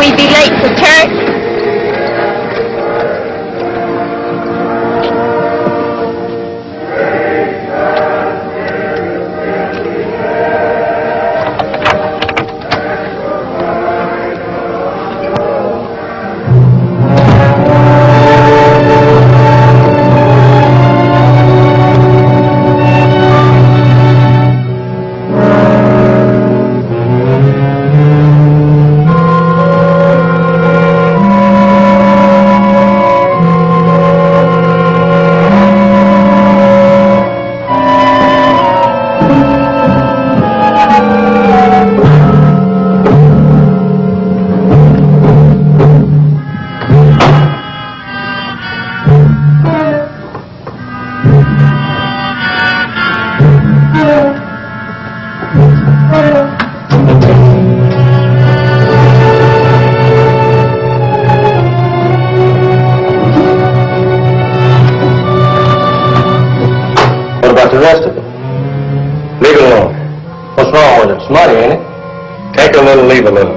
we'd be late for church. The rest of it. Leave it alone. What's wrong with it? It's money, ain't it? Take a little, leave a little.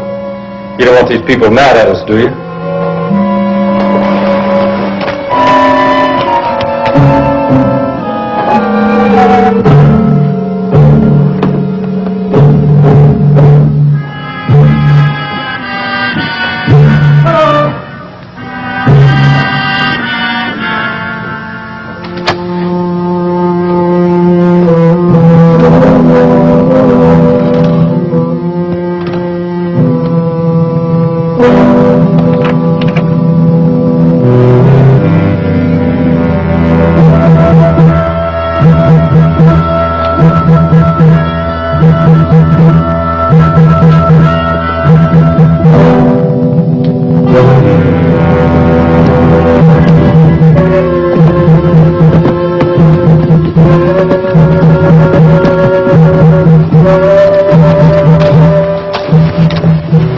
You don't want these people mad at us, do you?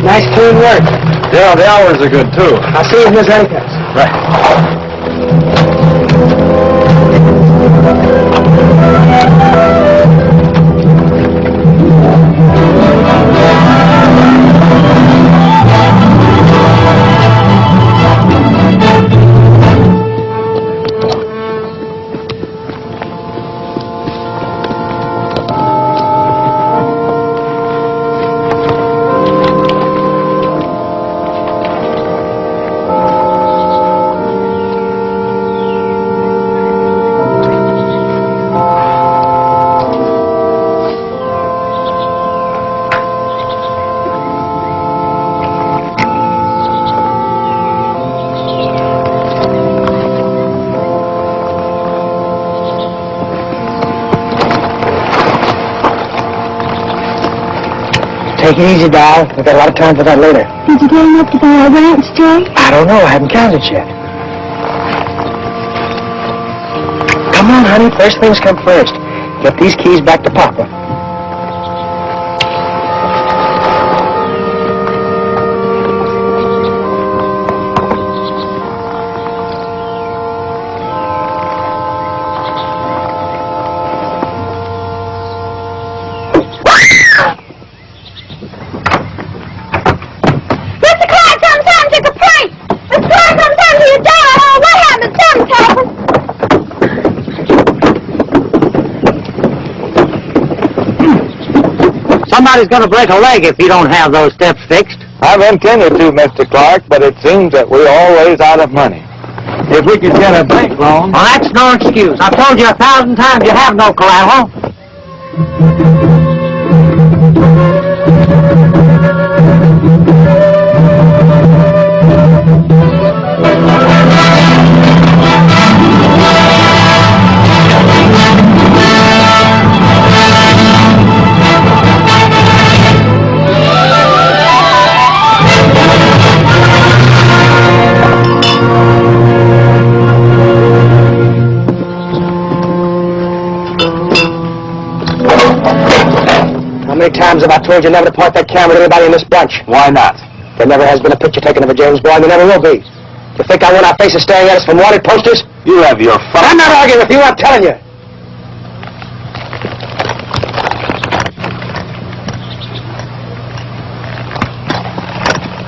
Nice clean work. Yeah, the hours are good, too. I'll see you in Miss Anchors. Right. Take it easy, doll. We've got a lot of time for that later. Did you get enough to buy a ranch, Jay? I don't know. I haven't counted yet. Come on, honey. First things come first. Get these keys back to Papa. Somebody's going to break a leg if you don't have those steps fixed. I've intended to, Mr. Clark, but it seems that we're always out of money. If we could get a bank loan... Well, that's no excuse. I've told you 1,000 times you have no collateral. How many times have I told you never to point that camera at anybody in this bunch? Why not? There never has been a picture taken of a James Boy, and there never will be. Do you think I want our faces staring at us from wanted posters? You have your fun. I'm not arguing with you, I'm telling you.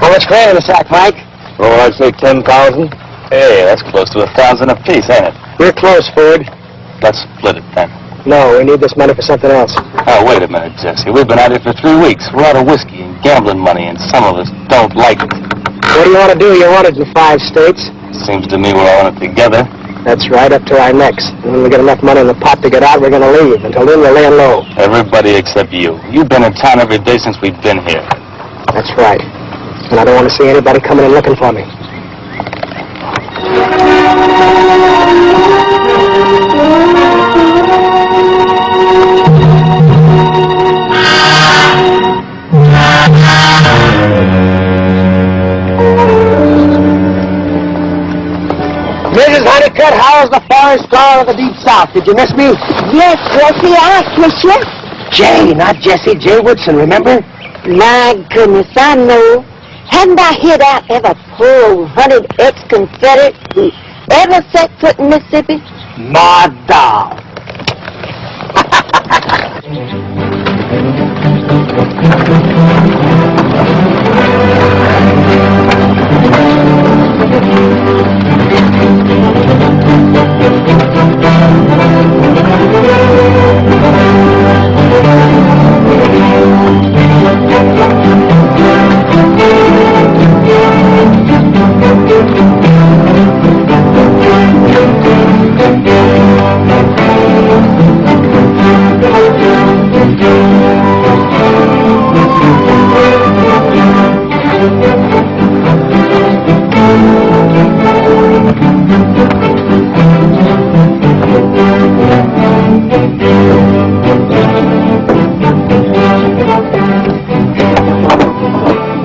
All much grain in the sack, Mike? Oh, I'd say 10,000. Hey, that's close to 1,000 apiece, ain't it? We're close, Ford. Let's split it then. No, we need this money for something else. Oh, wait a minute, Jesse. We've been at it for 3 weeks. We're out of whiskey and gambling money, and some of us don't like it. What do you want to do? You're wanted in 5 states. Seems to me we're all in it together. That's right, up to our necks. And when we get enough money in the pot to get out, we're going to leave. Until then, we're laying low. Everybody except you. You've been in town every day since we've been here. That's right. And I don't want to see anybody coming in looking for me. Mrs. Honeycutt, how's the forest flower of the Deep South? Did you miss me? Yes, Jesse, I miss you. Jay, not Jesse. Jay Woodson, remember? My goodness, I know. Hadn't I hit out every poor hunted ex-Confederate who ever set foot in Mississippi? My dog.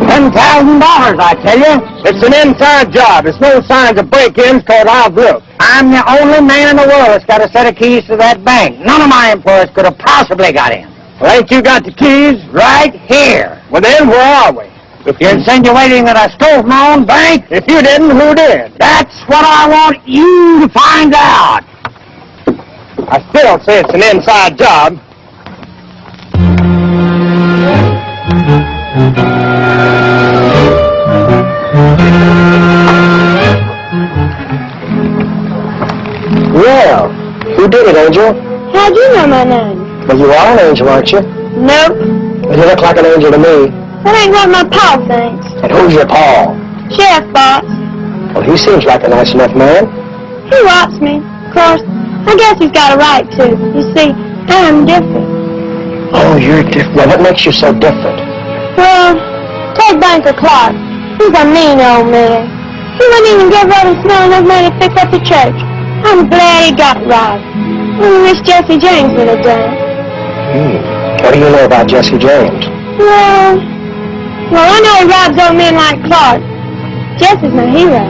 $10,000, I tell you. It's an inside job. There's no signs of break-ins toward I've looked. I'm the only man in the world that's got a set of keys to that bank. None of my employees could have possibly got in. Well, ain't you got the keys? Right here. Well, then, where are we? If you're insinuating that I stole my own bank, if you didn't, who did? That's what I want you to find out. I still say it's an inside job. Well, who did it, Angel? How'd you know my name? Well, you are an angel, aren't you? Nope. Well, you look like an angel to me. That ain't what my pa thinks. And who's your pa? Sheriff boss. Well, he seems like a nice enough man. He wants me. Of course, I guess he's got a right to. You see, I'm different. Oh, you're different. Well, what makes you so different? Well, take Banker Clark. He's a mean old man. He wouldn't even give Rhoda Snow enough money to fix up the church. I'm glad he got right. I wish Jesse James would have done. What do you know about Jesse James? Well, I know he robs old men like Clark. Jesse's my hero.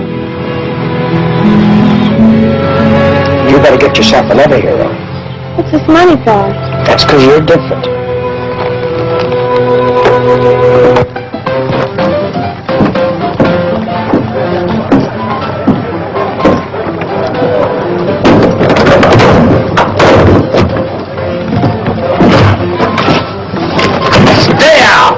You better get yourself another hero. What's this money for? That's because you're different. Stay out!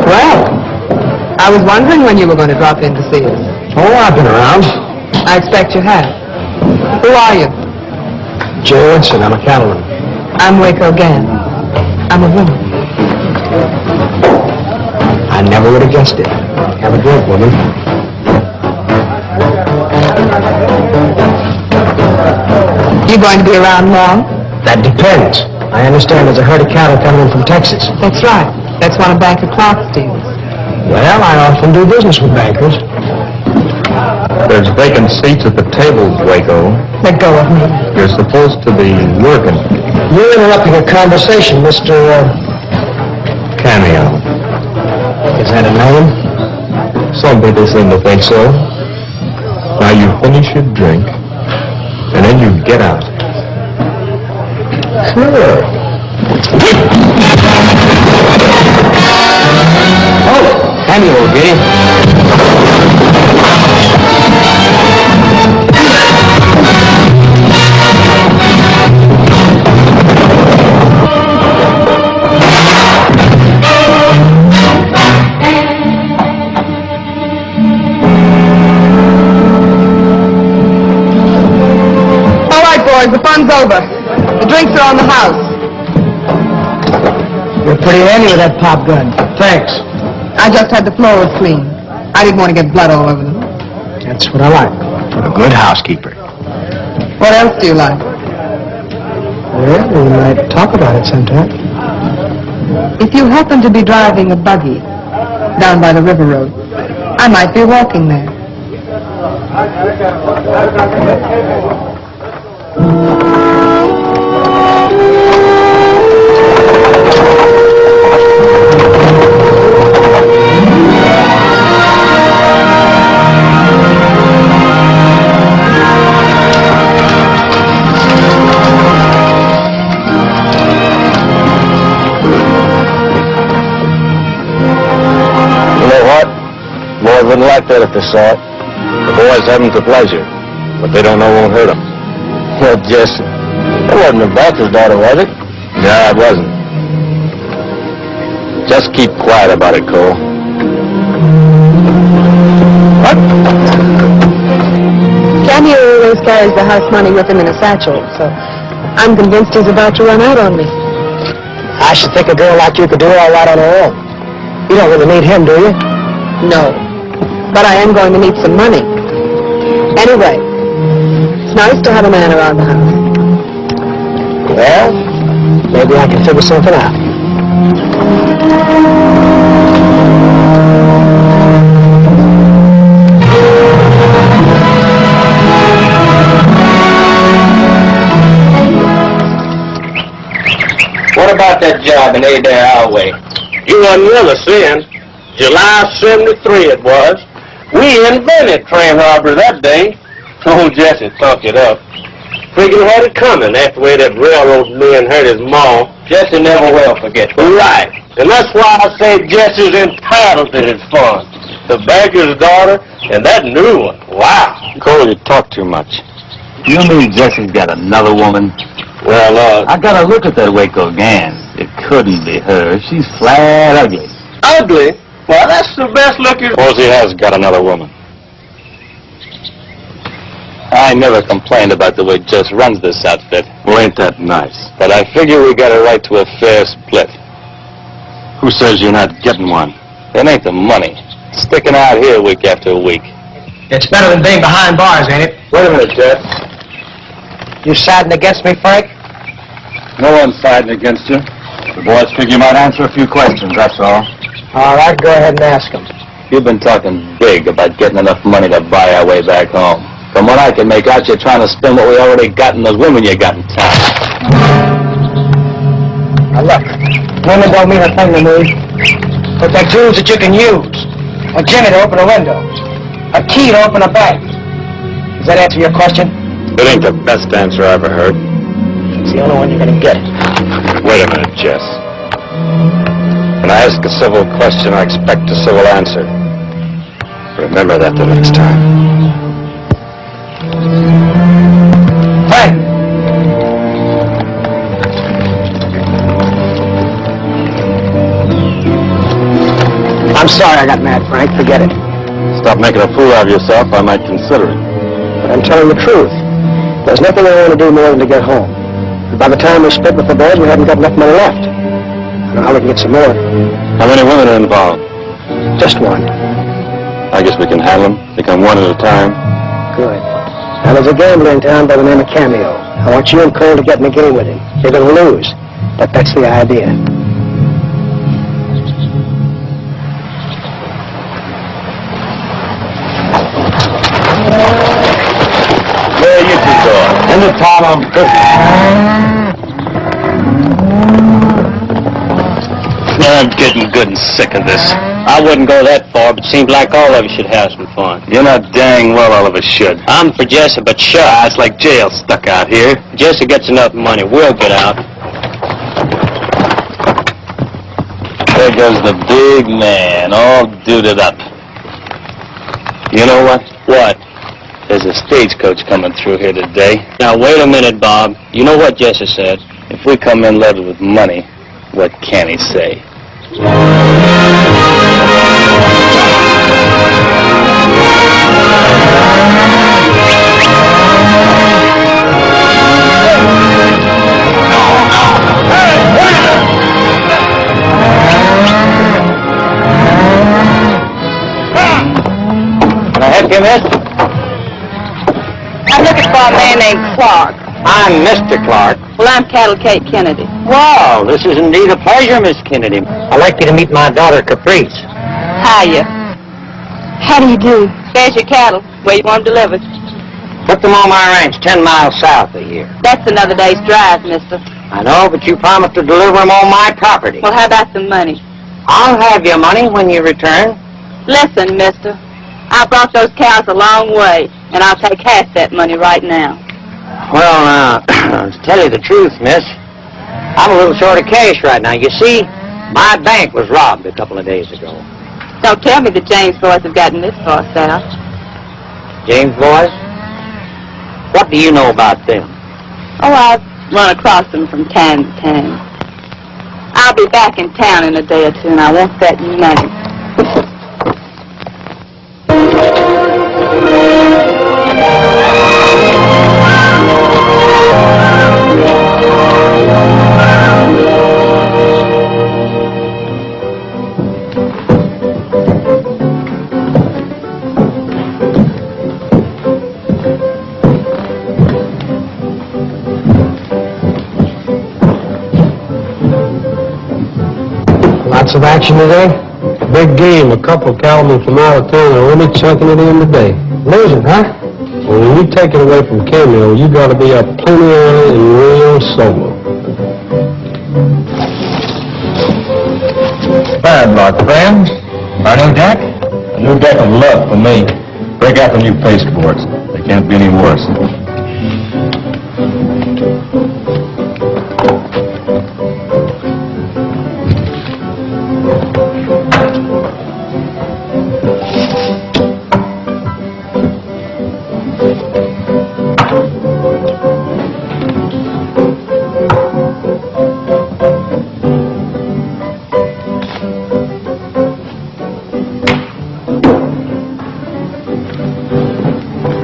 Well, I was wondering when you were going to drop in to see us. Oh, I've been around. I expect you have. Who are you? Jay Woodson, I'm a cattleman. I'm Waco Gann. I'm a woman. I never would have guessed it. Have a drink, woman. You going to be around long? That depends. I understand there's a herd of cattle coming in from Texas. That's right. That's one of Banker Clark's deals. Well, I often do business with bankers. There's vacant seats at the tables, Waco. Let go of me. You're supposed to be working. You're interrupting a conversation, Mr. Cameo. Is that a name? Some people seem to think so. Now you finish your drink, and then you get out. Sure. Oh, Cameo, Giddy. Boys, the fun's over. The drinks are on the house. You're pretty handy with that pop gun. Thanks. I just had the floors cleaned. I didn't want to get blood all over them. That's what I like. A good housekeeper. What else do you like? Well, we might talk about it sometime. If you happen to be driving a buggy down by the river road, I might be walking there. Wouldn't like that if they saw it. The boys have them for pleasure, but they don't know won't hurt them. Well, Jesse, that wasn't a banker's daughter, was it? No, it wasn't. Just keep quiet about it, Cole. What? Cameo always carries the house money with him in a satchel, so I'm convinced he's about to run out on me. I should think a girl like you could do all right on her own. You don't really need him, do you? No. But I am going to need some money. Anyway, it's nice to have a man around the house. Well, maybe I can figure something out. What about that job in Adair Highway? You wasn't with us then. July 73 it was. We invented train robbery that day. Old Jesse thunk it up. Figured he had it coming after the way that railroad man hurt his ma. Jesse never will forget. Right. And that's why I say Jesse's entitled to his fun. The banker's daughter and that new one. Wow. Cole, you talk too much. You mean Jesse's got another woman? Well, I gotta look at that Waco Gans. It couldn't be her. She's flat ugly. ugly? Well, that's the best looking... Suppose he has got another woman. I never complained about the way Jess runs this outfit. Well, ain't that nice? But I figure we got a right to a fair split. Who says you're not getting one? It ain't the money. Sticking out here week after week. It's better than being behind bars, ain't it? Wait a minute, Jess. You siding against me, Frank? No one's siding against you. The boys figure you might answer a few questions, that's all. All right, go ahead and ask them. You've been talking big about getting enough money to buy our way back home. From what I can make out, you're trying to spend what we already got in those women you got in town. Now look, women don't mean a thing to me. But they're tools that you can use. A jimmy to open a window. A key to open a bank. Does that answer your question? It ain't the best answer I ever heard. It's the only one you're gonna get. Wait a minute, Jess. When I ask a civil question, I expect a civil answer. Remember that the next time. Frank! I'm sorry I got mad, Frank. Forget it. Stop making a fool out of yourself, I might consider it. But I'm telling the truth. There's nothing I want to do more than to get home. And by the time we split with the boys, we haven't got enough money left. I don't know how we can get some more. How many women are involved? Just one. I guess we can handle them. They come one at a time. Good. Now, there's a gambler in town by the name of Cameo. I want you and Cole to get in the game with him. You're going to lose, but that's the idea. Where are you two going? In the town on business. I'm getting good and sick of this. I wouldn't go that far, but it seems like all of us should have some fun. You're not dang well all of us should. I'm for Jesse, but sure. It's like jail stuck out here. Jesse gets enough money. We'll get out. There goes the big man, all duded up. You know what? What? There's a stagecoach coming through here today. Now, wait a minute, Bob. You know what Jesse said? If we come in loaded with money, what can he say? Can I help you, miss? I'm looking for a man named Clark. I'm Mr. Clark. Well, I'm Cattle Kate Kennedy. Wow, this is indeed a pleasure, Miss Kennedy. I'd like you to meet my daughter, Caprice. Hiya. How do you do? There's your cattle. Where you want them delivered? Put them on my ranch 10 miles south of here. That's another day's drive, mister. I know, but you promised to deliver them on my property. Well, how about some money? I'll have your money when you return. Listen, mister. I brought those cows a long way, and I'll take half that money right now. Well, to tell you the truth, miss, I'm a little short of cash right now. You see, my bank was robbed a couple of days ago. Don't tell me the James boys have gotten this far south. James boys? What do you know about them? Oh, I've run across them from time to time. I'll be back in town in a day or two, and I want that money. Lots of action today? Big game. A couple cattlemen from out of town are only checking it in today. Losing, huh? Well, when you take it away from Cameo, you gotta be up plenty early and real solo. Bad luck, friends. Our new deck? A new deck of luck for me. Break out the new pasteboards. They can't be any worse.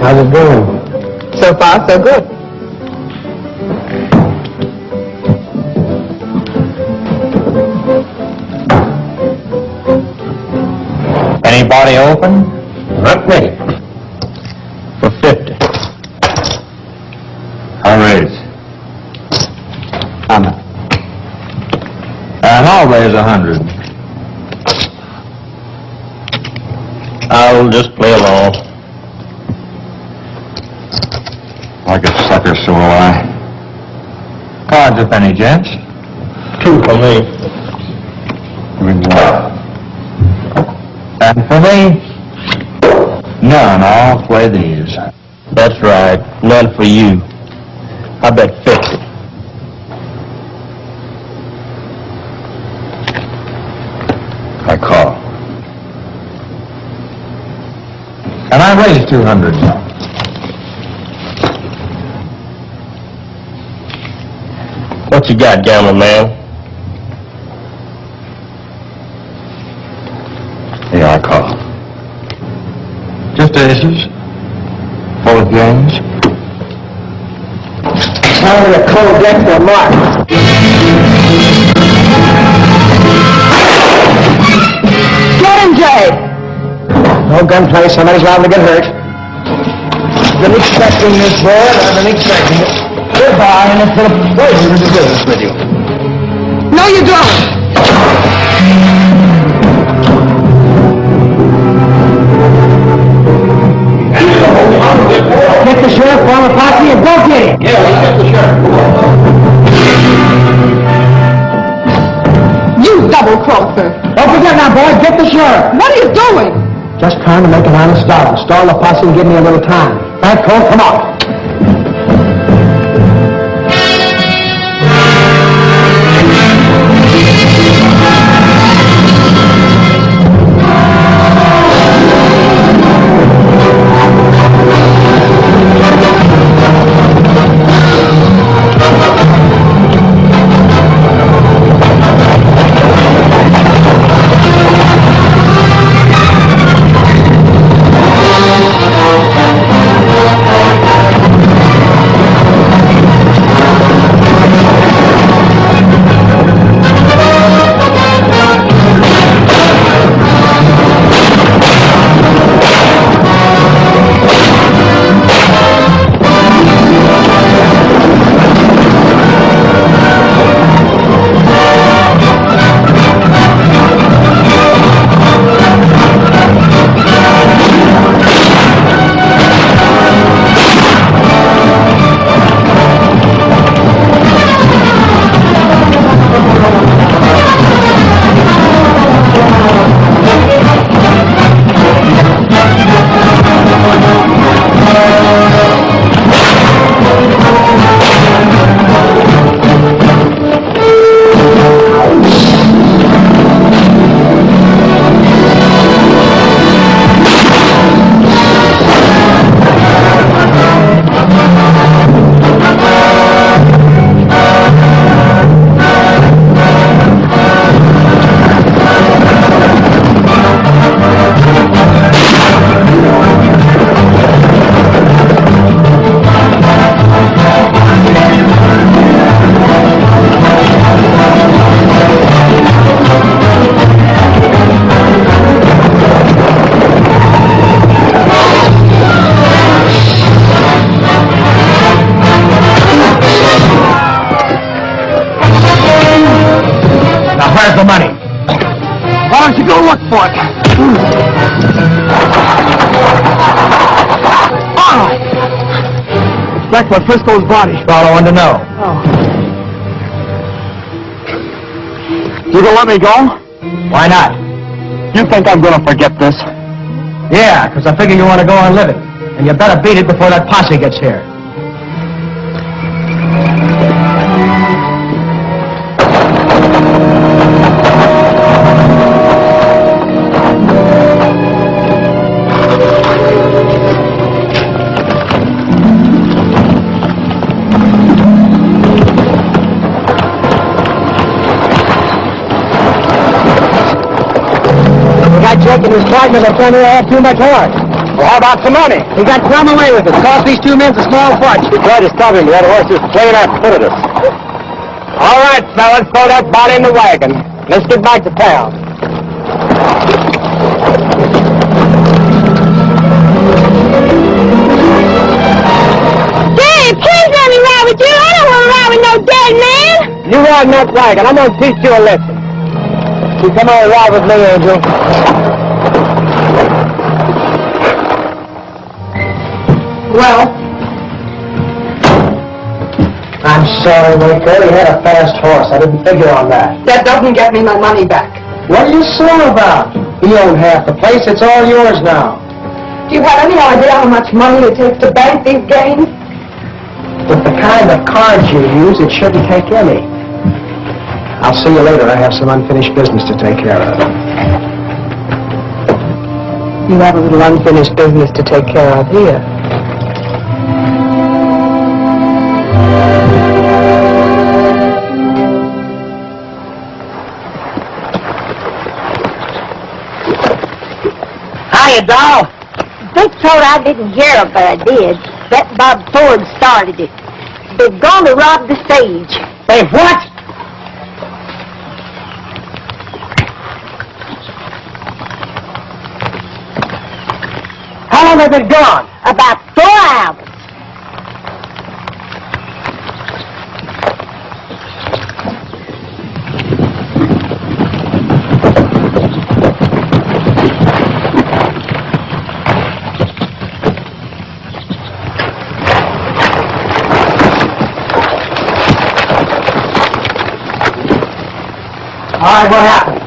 How's it going? So far, so good. Anybody open? Not me. For 50. I'll raise. And I'll raise 100. I'll just play along. Like a sucker, so will I. Cards a penny, gents. 2 for me. And for me, none. I'll play these. That's right. None for you. I bet 50. I call. And I raise 200. What you got, gambling man? Here I call. Just aces. Full of games. Now we're cold deck for Mark. Get him, Jay! No gunplay. Somebody's liable to get hurt. I've been expecting this, boy. I've been expecting it. Goodbye, and it's been a pleasure to do business with you. No, you don't. Get the sheriff, form a posse, and go get him. Yeah, let's get the sheriff. You double-crosser. Don't forget now, boys, get the sheriff. What are you doing? Just trying to make an honest start. Stall the posse and give me a little time. Right, Cole? Come on. Where's the money? Why don't you go look for it? Oh! That's what Frisco's body. All I wanted to know. Oh. You gonna let me go? Why not? You think I'm gonna forget this? Yeah, because I figure you want to go on living. And you better beat it before that posse gets here. Jake and his partner are trying to have too much horse. Well, how about some money? He got thrown away with it. Cost these two men a small fortune. We tried to stop him. That horse is plain out foot of us. All right, fellas, throw that body in the wagon. Let's get back to town. Dad, please let me ride with you. I don't want to ride with no dead man. You ride in that wagon. I'm going to teach you a lesson. You come on and ride with me, Angel. Well? I'm sorry, Waco. He had a fast horse. I didn't figure on that. That doesn't get me my money back. What are you sore about? He owned half the place. It's all yours now. Do you have any idea how much money it takes to bank these gains? With the kind of cards you use, it shouldn't take any. I'll see you later. I have some unfinished business to take care of. You have a little unfinished business to take care of here. Hiya, doll. They thought I didn't hear it, but I did. That Bob Ford started it. They've gone to rob the stage. Hey, what? long have they been gone? About 4 hours. All right, what happened?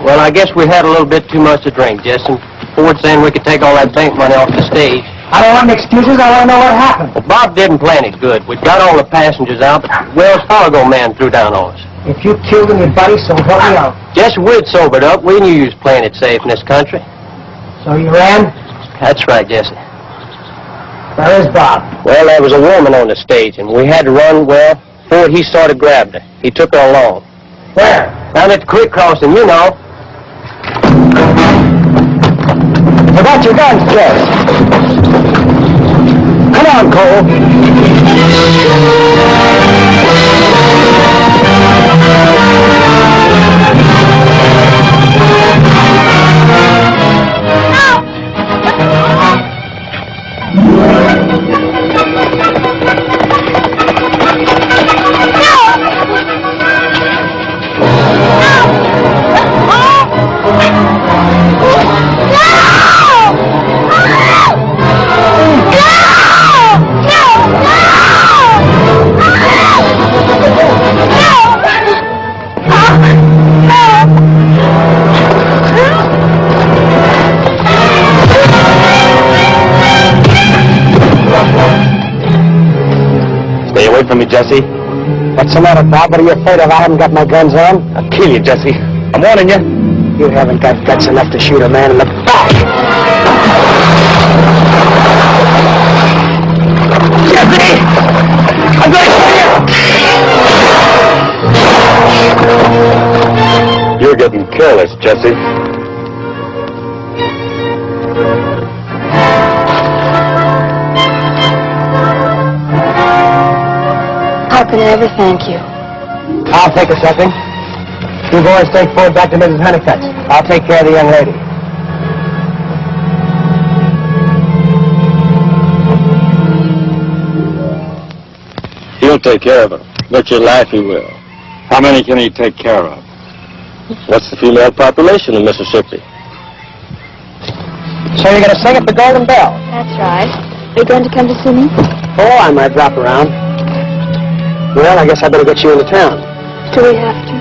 Well, I guess we had a little bit too much to drink, Jesse. Ford saying we could take all that bank money off the stage. I don't want any excuses. I want to know what happened. Well, Bob didn't plan it good. We'd got all the passengers out, but the Wells Fargo man threw down on us. If you killed anybody, so help me out. Jesse, we'd sobered up. We knew you was playing it safe in this country. So you ran? That's right, Jesse. Where is Bob? Well, there was a woman on the stage, and we had to run. Well, Ford, he sort of grabbed her. He took her along. Where? Down at the creek crossing, you know. Forgot your guns, Jess. Come on, Cole. Stay away from me, Jesse. What's the matter, Bob? What are you afraid of? I haven't got my guns on. I'll kill you, Jesse. I'm warning you. You haven't got guts enough to shoot a man in the back. Jesse! I'm going to kill you! You're getting careless, Jesse. How can I ever thank you? I'll take a second. You boys take Ford back to Mrs. Honeycutt's. I'll take care of the young lady. He'll take care of her. Bet your life he will. How many can he take care of? What's the female population in Mississippi? So you're going to sing at the Golden Bell? That's right. Are you going to come to see me? Oh, I might drop around. Well, I guess I better get you into town. Do we have to?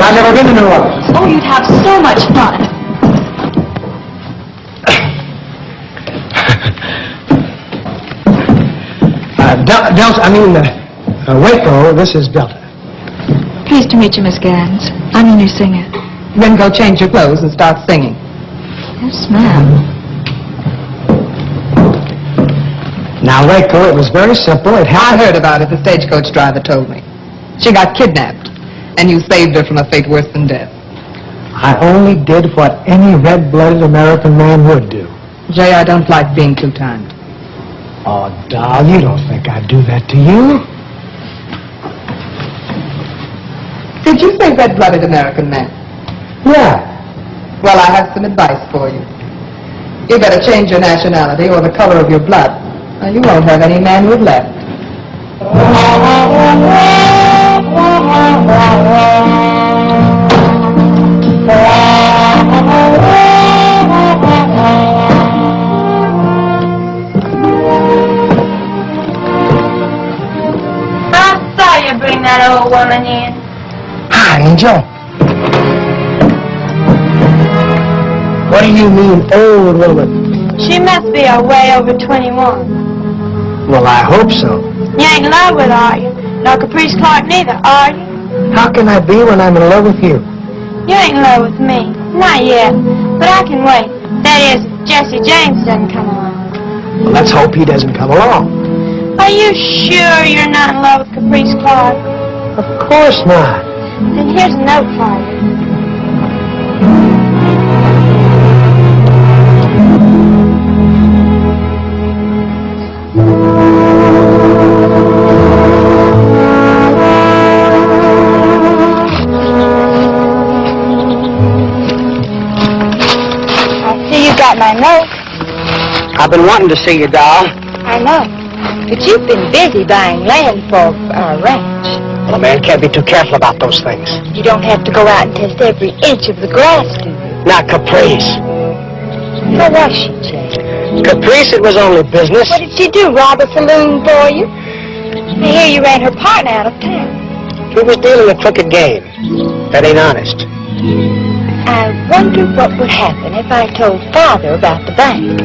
I've never been to New Orleans. Oh, you'd have so much fun. Waco, this is Delta. Pleased to meet you, Miss Gans. I'm your new singer. Then go change your clothes and start singing. Yes, ma'am. Now, Waco, it was very simple. I heard about it. The stagecoach driver told me. She got kidnapped, and you saved her from a fate worse than death. I only did what any red-blooded American man would do. Jay, I don't like being too kind. Oh, doll, you don't think I'd do that to you? Did you say red-blooded American man? Yeah. Well, I have some advice for you. You better change your nationality or the color of your blood, or you won't have any manhood left. I saw you bring that old woman in. Hi, Angel. What do you mean, old woman? She must be way over 21. Well, I hope so. You ain't in love with her, are you? No Caprice Clark neither, are you? How can I be when I'm in love with you? You ain't in love with me. Not yet. But I can wait. That is, if Jesse James doesn't come along. Well, let's hope he doesn't come along. Are you sure you're not in love with Caprice Clark? Of course not. Then here's a note for you. I know. I've been wanting to see you, doll. I know. But you've been busy buying land for our ranch. Well, a man can't be too careful about those things. You don't have to go out and test every inch of the grass, do you? Not Caprice. How was she, Jay? Caprice, it was only business. What did she do, rob a saloon for you? I hear you ran her partner out of town. He was dealing a crooked game. That ain't honest. I wonder what would happen if I told Father about the bank.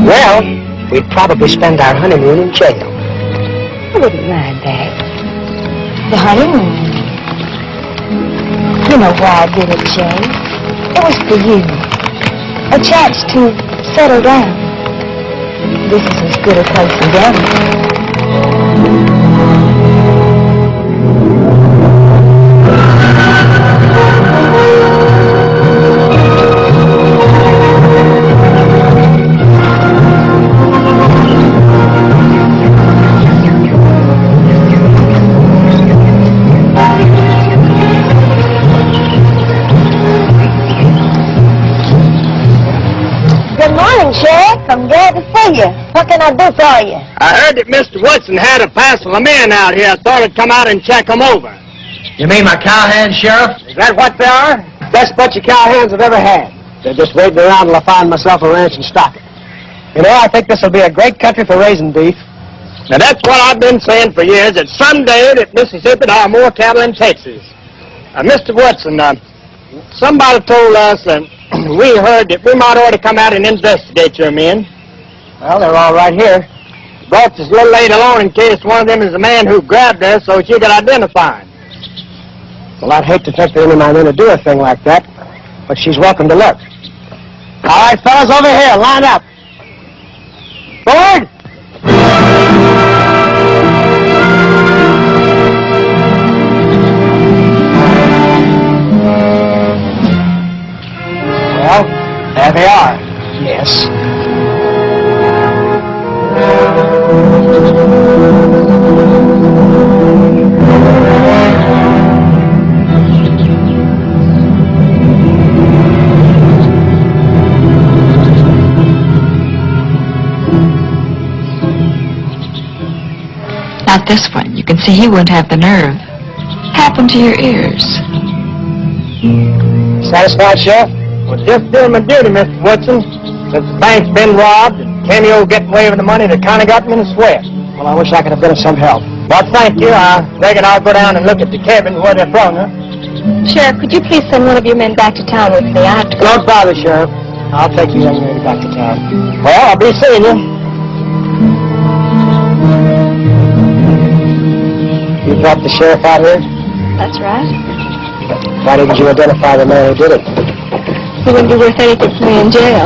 Well, we'd probably spend our honeymoon in jail. I wouldn't mind that. The honeymoon. You know why I did it, Jay. It was for you. A chance to settle down. This is as good a place as any. Sheriff, I'm glad to see you. What can I do for you? I heard that Mr. Woodson had a parcel of men out here. I thought I'd come out and check them over. You mean my cowhands, Sheriff? Is that what they are? Best bunch of cowhands I've ever had. They're just waiting around till I find myself a ranch and stock it. You know, I think this will be a great country for raising beef. Now, that's what I've been saying for years, that someday that Mississippi will have more cattle than Texas. Mr. Woodson, somebody told us that we heard that we might ought to come out and investigate your men. Well, they're all right here. Brought this little lady along in case one of them is the man who grabbed her so she could identify him. Well, I'd hate to think that any of my men would do a thing like that, but she's welcome to look. All right, fellas, over here, line up. Forward! Well, there they are. Yes. Not this one. You can see he wouldn't have the nerve. Happened to your ears. Satisfied, Sheriff? Well, just doing my duty, Mr. Woodson. Since the bank's been robbed and Cameo getting away with the money, that kind of got me in a sweat. Well, I wish I could have been of some help. But thank you. I reckon I'll go down and look at the cabin where they're from, huh? Sheriff, could you please send one of your men back to town with me? I have to go. Don't bother, Sheriff. I'll take you young lady back to town. Well, I'll be seeing you. You brought the sheriff out here? That's right. Why didn't you identify the man who did it? He wouldn't be worth anything to me in jail.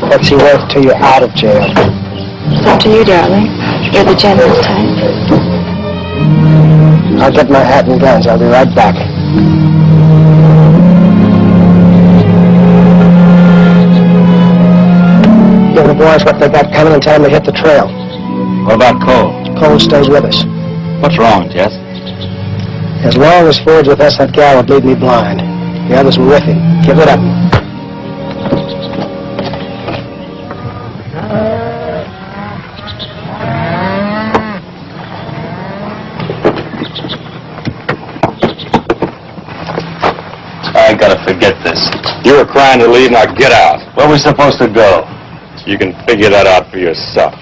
What's he worth till you're out of jail? It's up to you, darling. You're the generous type. I'll get my hat and guns. I'll be right back. Give the boys what they got coming and tell them to hit the trail. What about Cole? Cole stays with us. What's wrong, Jess? As long as Ford's with us, that gal would lead me blind. The others were with him. Give it up. I ain't gotta forget this. You were crying to leave, now get out. Where are we supposed to go? You can figure that out for yourself.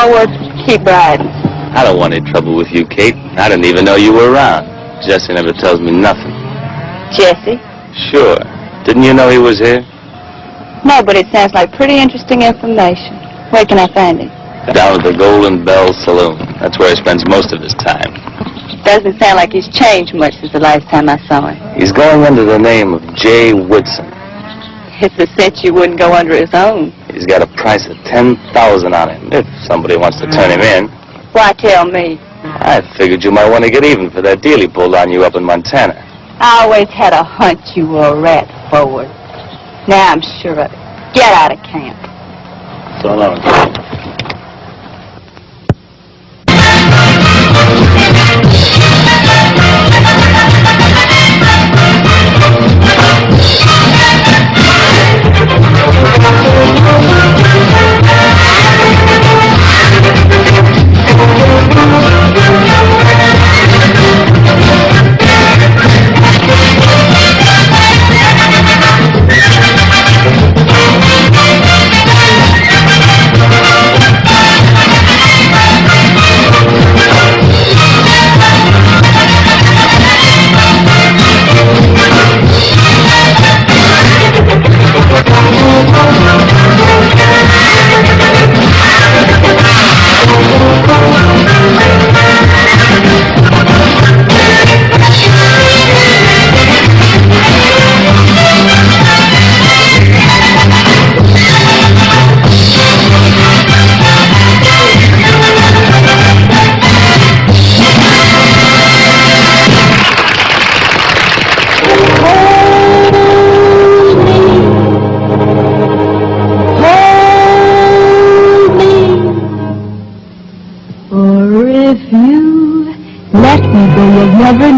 I would keep riding. I don't want any trouble with you, Kate. I didn't even know you were around. Jesse never tells me nothing. Jesse? Sure. Didn't you know he was here? No, but it sounds like pretty interesting information. Where can I find him? Down at the Golden Bell Saloon. That's where he spends most of his time. Doesn't sound like he's changed much since the last time I saw him. He's going under the name of J. Woodson. It's a cinch you wouldn't go under his own. He's got a price of $10,000 on him, if somebody wants to turn him in. Why tell me? I figured you might want to get even for that deal he pulled on you up in Montana. I always had a hunch you were a rat forward. Now I'm sure of it. Get out of camp. So long.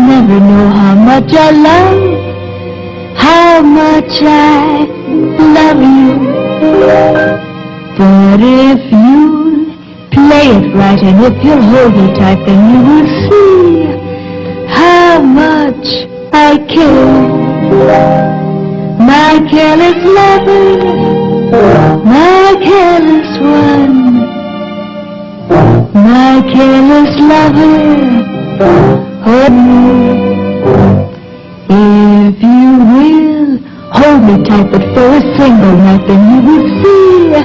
Never know how much I love you. But if you play it right and if you hold me tight, then you will see how much I care. My careless lover, my careless one, my careless lover. Hold me, if you will, hold me tight, but for a single night, then you will see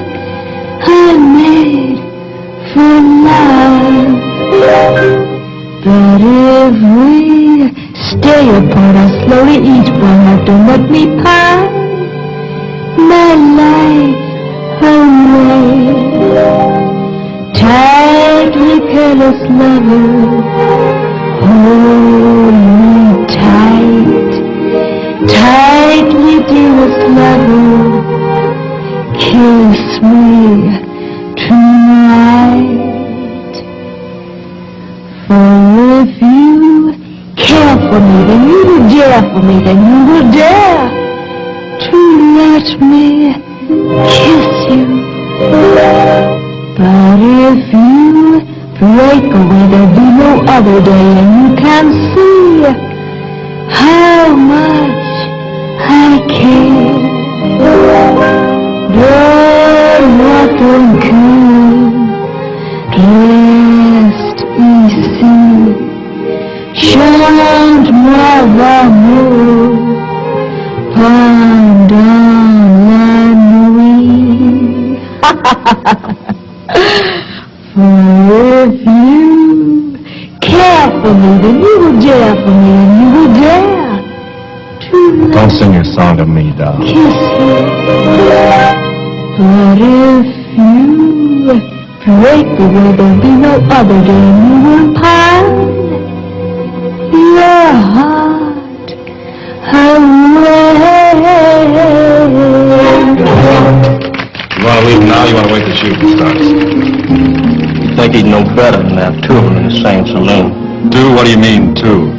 I'm made for love. But if we stay apart, I'll slowly each one out, don't let me part my life away. Tightly careless lover, hold me tight, tightly dearest lover, kiss me tonight. For if you care for me, then you will dare for me, then you will dare to let me kiss you. But if you break away, there'll be no other day, and you can see how much I care. Don't reste ici, chante-moi l'amour pendant la nuit. For if you care for me, then you will dare for me, and you will dare to Don't sing your song to me, doll. kiss me. But if you break away, there'll be no other day, and you will pine your heart away. You want to leave now, you want to wait till shooting starts? You think he'd know better than to have two of them in the same saloon? Two? What do you mean, two?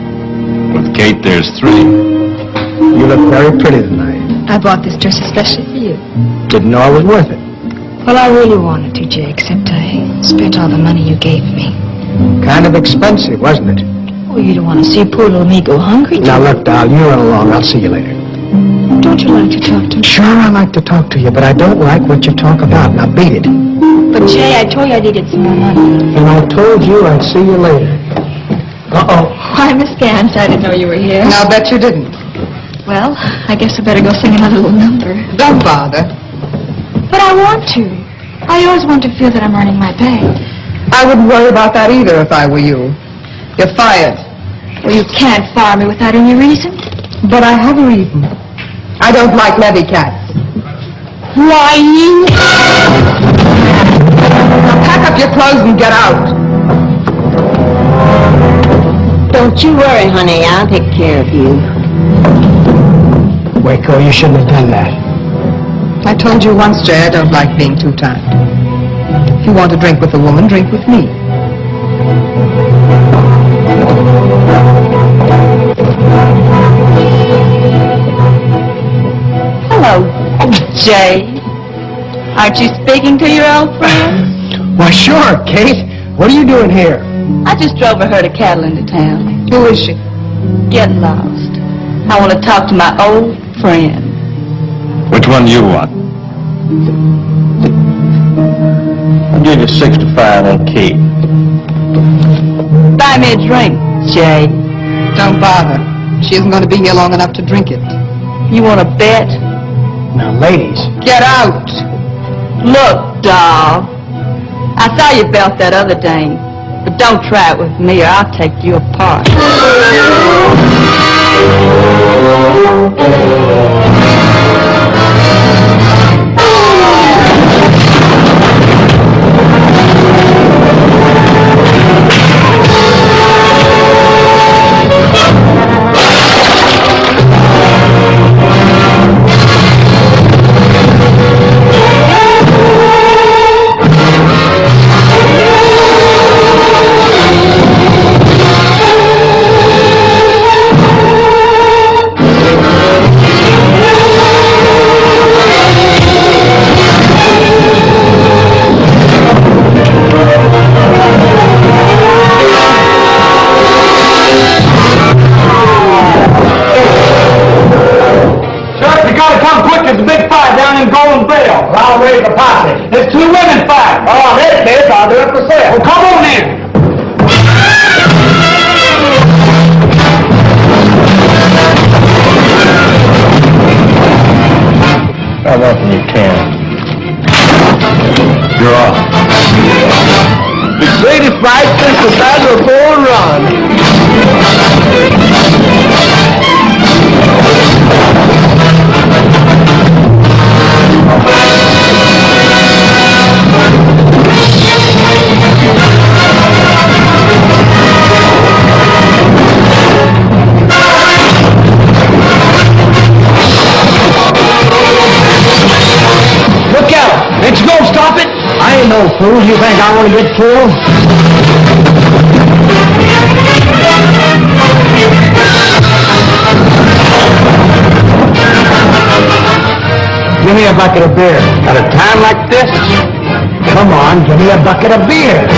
With Kate, there's three. You look very pretty tonight. I bought this dress especially for you. Didn't know I was worth it. Well, I really wanted to, Jay, except I spent all the money you gave me. Kind of expensive, wasn't it? Oh, you don't want to see poor little me go hungry, Now, look, doll, you run along. I'll see you later. Don't you like to talk to me? Sure, I like to talk to you, but I don't like what you talk about. Now, beat it. But, Jay, I told you I needed some more money. And I told you I'd see you later. Uh-oh. Why, Miss Gans, I didn't know you were here. I'll bet you didn't. Well, I guess I better go sing another little number. Don't bother. But I want to. I always want to feel that I'm earning my pay. I wouldn't worry about that either if I were you. You're fired. Well, you can't fire me without any reason. But I have a reason. I don't like levy cats. Why, you... Now pack up your clothes and get out. Don't you worry, honey. I'll take care of you. Waco, you shouldn't have done that. I told you once, Jay, I don't like being too tired. If you want to drink with a woman, drink with me. Hello, Jay. Aren't you speaking to your old friend? Why, sure, Kate. What are you doing here? I just drove a herd of cattle into town. Who is she? Get lost. I want to talk to my old friend. Which one do you want? I'll give you 65 on Kate. Buy me a drink, Jay. Don't bother. She isn't going to be here long enough to drink it. You want to bet? Now, ladies. Get out! Look, doll. I saw you belt that other dame. But don't try it with me or I'll take you apart. I'll raise the posse. There's 2 women fighting. Oh, this bitch, I'll do it for sale. Well, come on in. How often you can. You're off. The greatest fight since the Battle of Bull Run. Look out! Ain't you gonna stop it? I ain't no fool. You think I want to get killed? Give me a bucket of beer. At a time like this? Come on, give me a bucket of beer.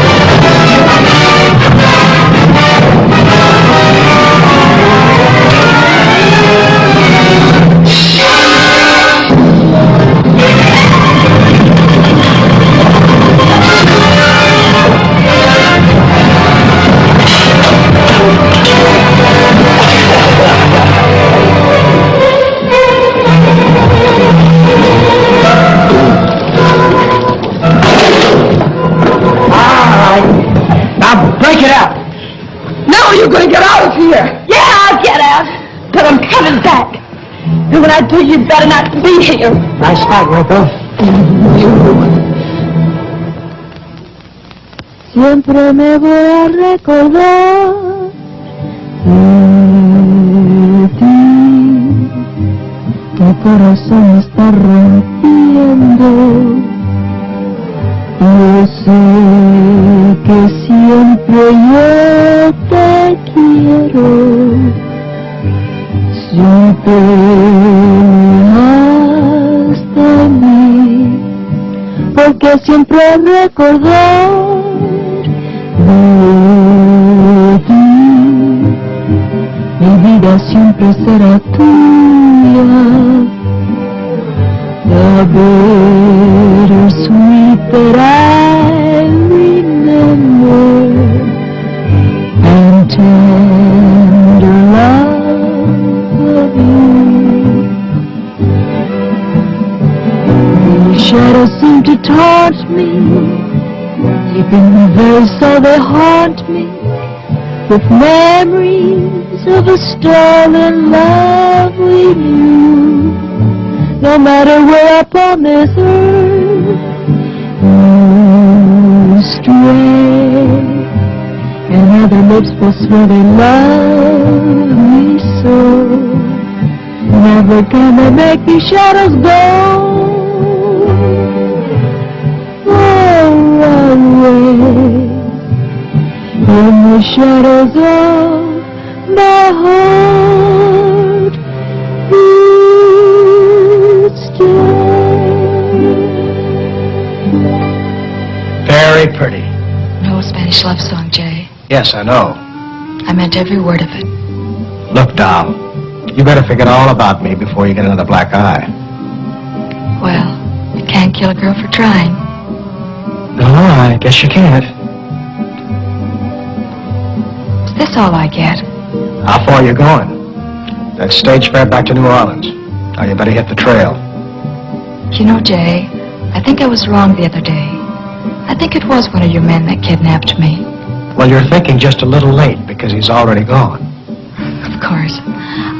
Break it out! No, you're going to get out of here! Yeah, I'll get out. But I'm coming back. And when I do, you better not be here. Nice fight, Waco. Siempre me voy a recordar de ti. Mi corazón está rompiendo. Yo sé que siempre yo te quiero, siempre más de mí, porque siempre recordar de ti, mi vida siempre será tuya. bittersweet that I remember, and tender love of you. The shadows seem to taunt me, keeping me very so they haunt me, with memories of a stolen love we knew. No matter where upon this earth you stray, and other lips will swear they love me so. Never can they make these shadows go away. In the shadows of my heart you stay. Very pretty. No Spanish love song, Jay. Yes, I know. I meant every word of it. Look, doll, you better forget all about me before you get another black eye. Well, you can't kill a girl for trying. No, I guess you can't. Is this all I get? How far are you going? That stage fare back to New Orleans. Now you better hit the trail. You know, Jay, I think I was wrong the other day. I think it was one of your men that kidnapped me. Well, you're thinking just a little late because he's already gone. Of course.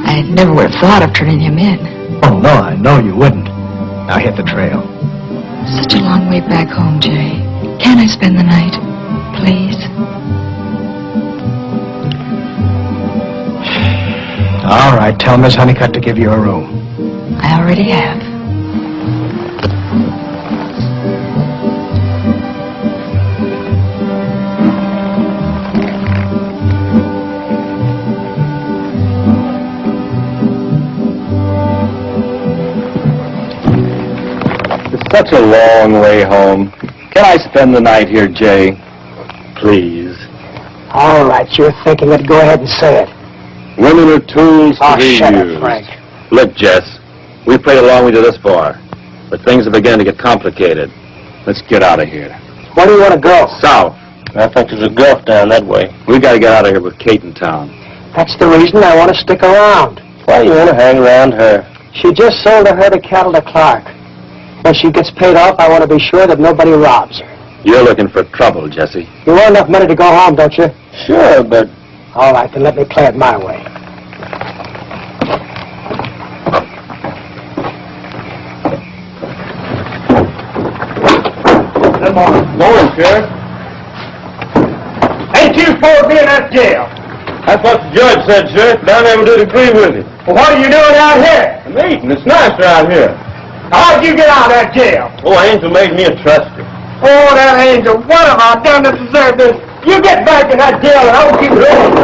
I never would have thought of turning him in. Oh, no, I know you wouldn't. Now hit the trail. Such a long way back home, Jay. Can I spend the night? Please? All right, tell Miss Honeycutt to give you a room. I already have. It's such a long way home. Can I spend the night here, Jay? Please. All right, you're thinking it. Go ahead and say it. Women are tools to be shut used. up, Frank. Look, Jess, we played along with you this far, but things are beginning to get complicated. Let's get out of here. Where do you want to go? South. I think there's a gulf down that way. We got to get out of here with Kate in town. That's the reason I want to stick around. Why do you want to hang around her? She just sold her herd of cattle to Clark. When she gets paid off, I want to be sure that nobody robs her. You're looking for trouble, Jesse. You want enough money to go home, don't you? Sure, but... All right, then let me play it my way. Good morning. Morning, Sheriff. Ain't you for being at jail? That's what the judge said, Sheriff, but I never did agree with it. Well, what are you doing out here? I'm eating. It's nice around here. How'd you get out of that jail? Oh, Angel made me a trustee. Oh, that Angel, what have I done to deserve this? You get back in that jail and I'll keep it on.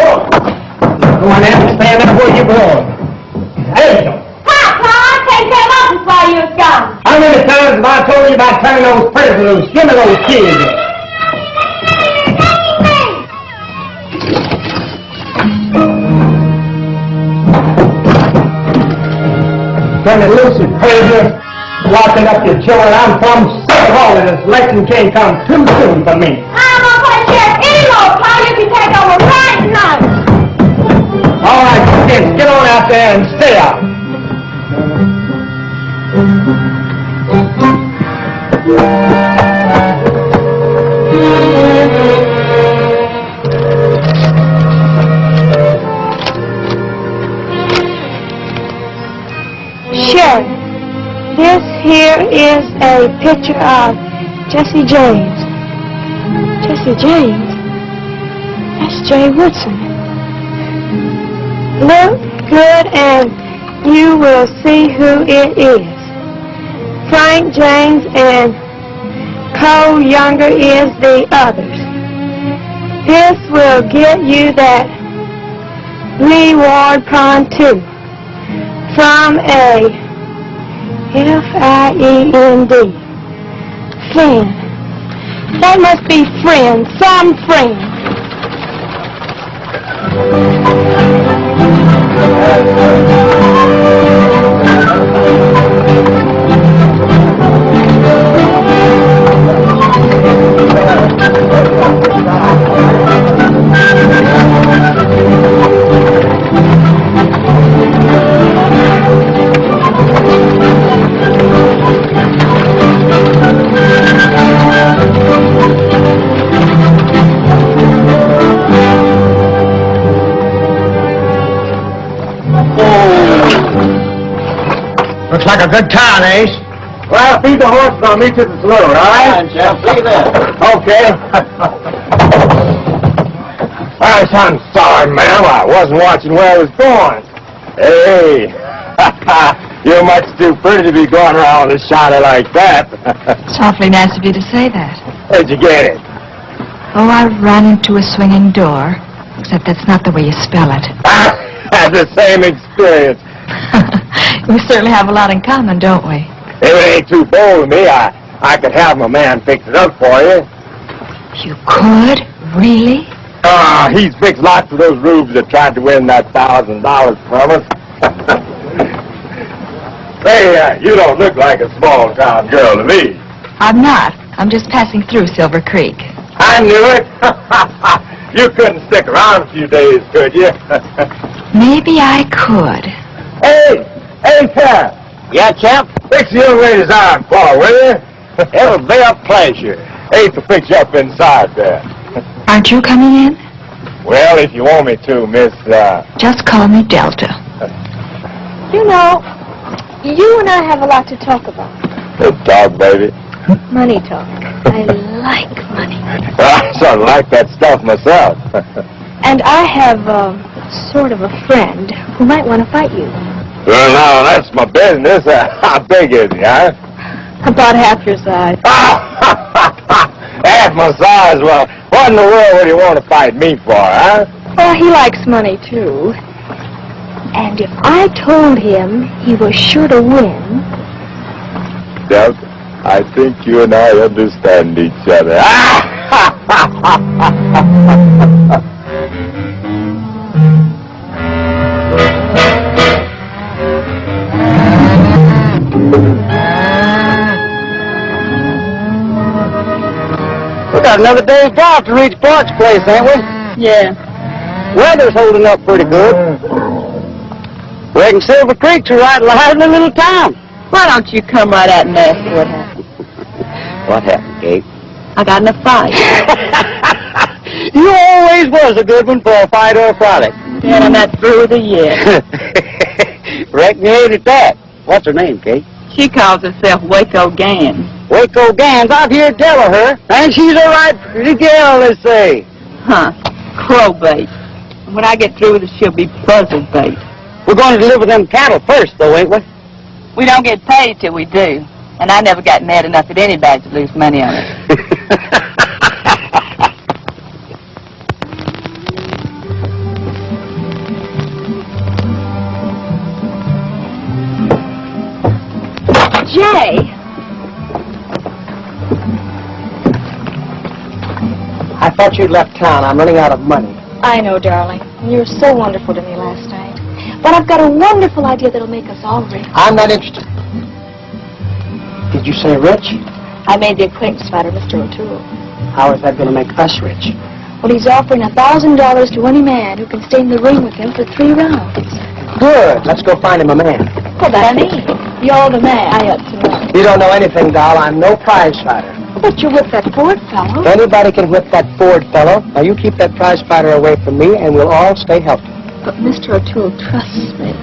Go on there and stand up where you belong. Angel. Papa, take them up while you're gone. How many times have I told you about turning those prisoners loose? Give me those keys. Turning loose and prisoner, locking up your children. I'm from sick of all of this. Election can't come too soon for me. I'm not going to share any more power. You can take over right now. All right, kids, get on out there and stay out. Sheriff, this here is a picture of Jesse James. Jesse James? That's Jay Woodson. Look good and you will see who it is. Frank James and Cole Younger is the others. This will get you that reward pontoon from a F-I-E-N-D. Friend. That must be friend, some friend. good town, Ace. Well, feed the horse and I'll meet you at the saloon, all right? Jeff, see you then. Okay. I'm sorry, ma'am. I wasn't watching where I was going. Hey, you're much too pretty to be going around with a shawty like that. It's awfully nice of you to say that. Where'd you get it? Oh, I ran into a swinging door. Except that's not the way you spell it. Had the same experience. We certainly have a lot in common, don't we? If it ain't too bold of me, I could have my man fix it up for you. You could? Really? He's fixed lots of those rubes that tried to win that $1,000 from us. Hey, you don't look like a small-town girl to me. I'm not. I'm just passing through Silver Creek. I knew it. You couldn't stick around a few days, could you? Maybe I could. Hey, Cap. Yeah, champ? Fix the young lady's arm for her, will you? It'll be a pleasure. Ace will fix you up inside there. Aren't you coming in? Well, if you want me to, Miss, Just call me Delta. You know, you and I have a lot to talk about. Good talk, baby. Money talk. I like money. I sort of like that stuff myself. And I have, sort of a friend who might want to fight you. Well, now, that's my business. How big is he, huh? About half your size. Half my size? Well, what in the world would he want to fight me for, huh? Well, he likes money, too. And if I told him he was sure to win... Delta, I think you and I understand each other. We got another day's drive to reach Clark's place, ain't we? Yeah. Weather's holding up pretty good. Reckon Silver Creek's a right lively little town. Why don't you come right out and ask me what happened? What happened, Kate? I got in a fight. You always was a good one for a fight or a frolic. And I'm not through with her yet. Reckon you ain't at that. What's her name, Kate? She calls herself Waco Gans. Waco Gans, I've heard tell of her. And she's a right pretty gal, they say. Huh. Crowbait. And when I get through with her, she'll be buzzard bait. We're going to deliver them cattle first, though, ain't we? We don't get paid till we do. And I never got mad enough at anybody to lose money on it. Jay! I thought you'd left town. I'm running out of money. I know, darling. You were so wonderful to me last night. But I've got a wonderful idea that'll make us all rich. I'm not interested. Did you say rich? I made the acquaintance fighter, Mr. O'Toole. How is that going to make us rich? Well, he's offering $1,000 to any man who can stay in the ring with him for 3 rounds. Good. Let's go find him a man. Well, that's me. You're the man. I ought to know. You don't know anything, doll. I'm no prize fighter. But you're with that Ford fellow. Anybody can whip that Ford fellow. Now, you keep that prize fighter away from me, and we'll all stay healthy. But Mr. O'Toole trusts me.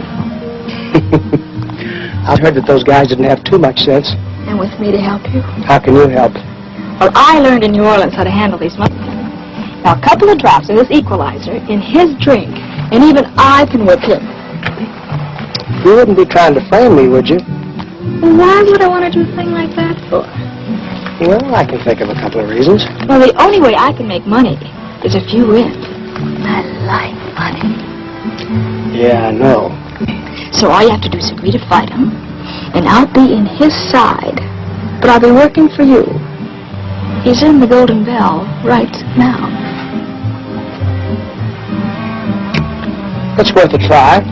I heard that those guys didn't have too much sense. And with me to help you? How can you help? Well, I learned in New Orleans how to handle these money. Now, a couple of drops of this equalizer in his drink, and even I can whip him. You wouldn't be trying to frame me, would you? Well, why would I want to do a thing like that for? Well, I can think of a couple of reasons. Well, the only way I can make money is if you win. I like money. Yeah, I know. So all you have to do is agree to fight him, and I'll be in his side. But I'll be working for you. He's in the Golden Bell right now. It's worth a try.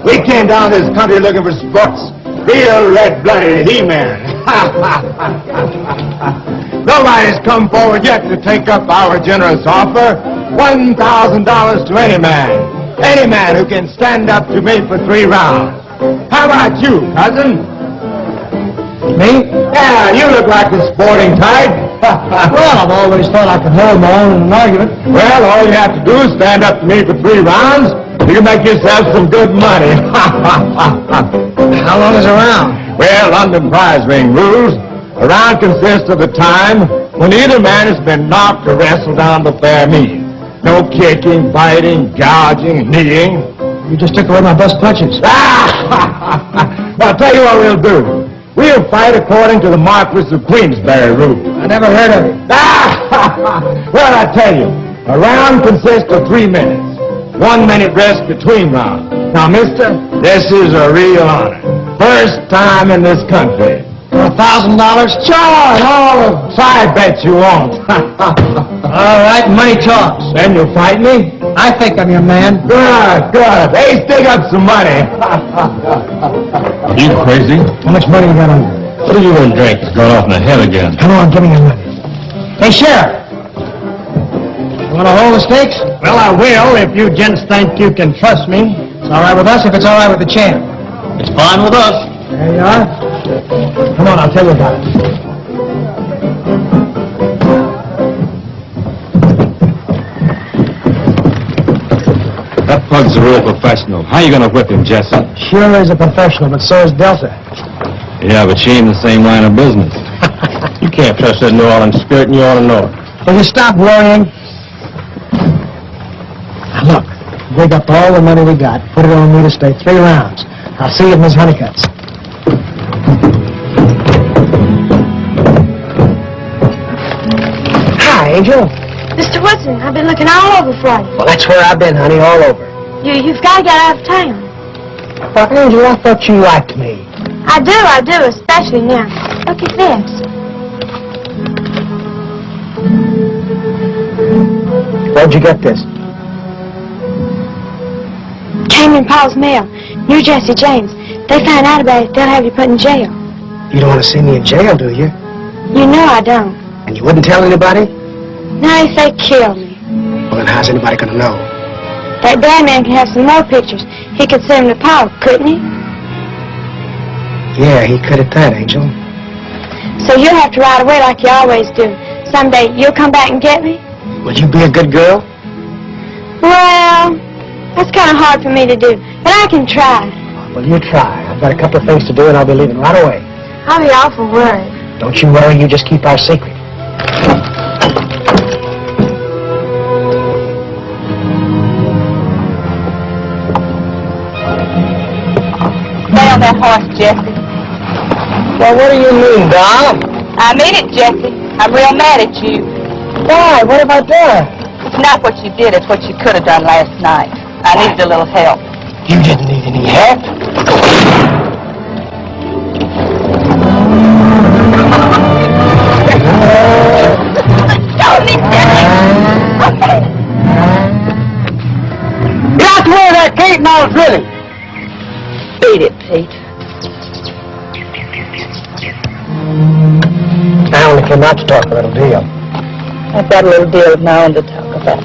We came down this country looking for sports. Real red-blooded He-Man. Nobody's come forward yet to take up our generous offer. $1,000 to any man. Any man who can stand up to me for 3 rounds. How about you, cousin? Me? Yeah, you look like a sporting type. Well, I've always thought I could hold my own in an argument. Well, all you have to do is stand up to me for 3 rounds. You can make yourself some good money. How long is a round? Well, London prize ring rules. A round consists of the time when either man has been knocked or wrestled down to fair meet. No kicking, biting, gouging, kneeing. You just took away my best punches. Well, I'll tell you what we'll do. We'll fight according to the Marquis of Queensberry rule. I never heard of it. Well, I tell you, a round consists of 3 minutes. 1 minute rest between rounds. Now, mister, this is a real honor. First time in this country. For $1,000? Sure, all the side bets you want. All right, money talks. Then you'll fight me? I think I'm your man. Good, good. Hey, stick up some money. You crazy? How much money you got on you? What are you going to drink? It's going off in the head again. Come on, give me your money. Hey, Sheriff. You want to hold the stakes? Well, I will if you gents think you can trust me. It's all right with us if it's all right with the champ. It's fine with us. There you are. Come on, I'll tell you about it. That pug's a real professional. How are you going to whip him, Jesse? Sure is a professional, but so is Delta. Yeah, but she ain't the same line of business. You can't trust that New Orleans spirit, and you ought to know it. Will you stop worrying? Now, look, dig up all the money we got, put it on me to stay 3 rounds. I'll see you at Miss Honeycutt's. Hi, Angel. Mr. Woodson, I've been looking all over for you. Well, that's where I've been, honey, all over. You've got to get out of town. Well, Angel, I thought you liked me. I do, especially now. Look at this. Where'd you get this? Came in Paul's mail. New Jesse James. They found out about it. They'll have you put in jail. You don't want to see me in jail, do you? You know I don't. And you wouldn't tell anybody? Now they say kill me. Well, then how's anybody going to know? That bad man can have some more pictures. He could send them to Paul, couldn't he? Yeah, he could at that, Angel. So you'll have to ride away like you always do. Someday you'll come back and get me? Will you be a good girl? Well, that's kind of hard for me to do, but I can try. Well, you try. I've got a couple of things to do, and I'll be leaving right away. I'll be awful worried. Don't you worry, you just keep our secret. Stay on that horse, Jesse. Well, what do you mean, Dom? I mean it, Jesse. I'm real mad at you. Why? What have I done? It's not what you did, it's what you could have done last night. I needed a little help. You didn't need any help. Don't be silly. Get out the way of that gate and I'll drill him. Beat it, Pete. I only came out to talk a little deal. I've got a little deal of my own to talk about.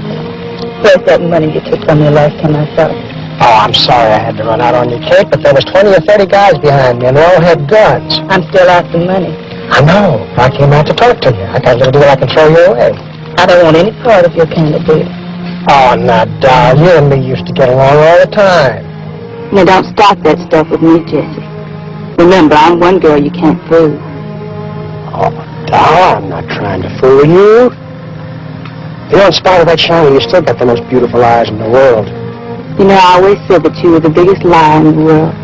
Where's that money you took from me last time I saw you? Oh, I'm sorry I had to run out on you, Kate, but there was 20 or 30 guys behind me, and they all had guns. I'm still after money. I know. I came out to talk to you. I got a little deal I can throw you away. I don't want any part of your kind of deal. Oh, now, Doll, you and me used to get along all the time. Now, don't start that stuff with me, Jesse. Remember, I'm one girl you can't fool. Oh, Doll, I'm not trying to fool you. You know, in spite of that shiny, you still got the most beautiful eyes in the world. You know, I always said that you were the biggest liar in the world.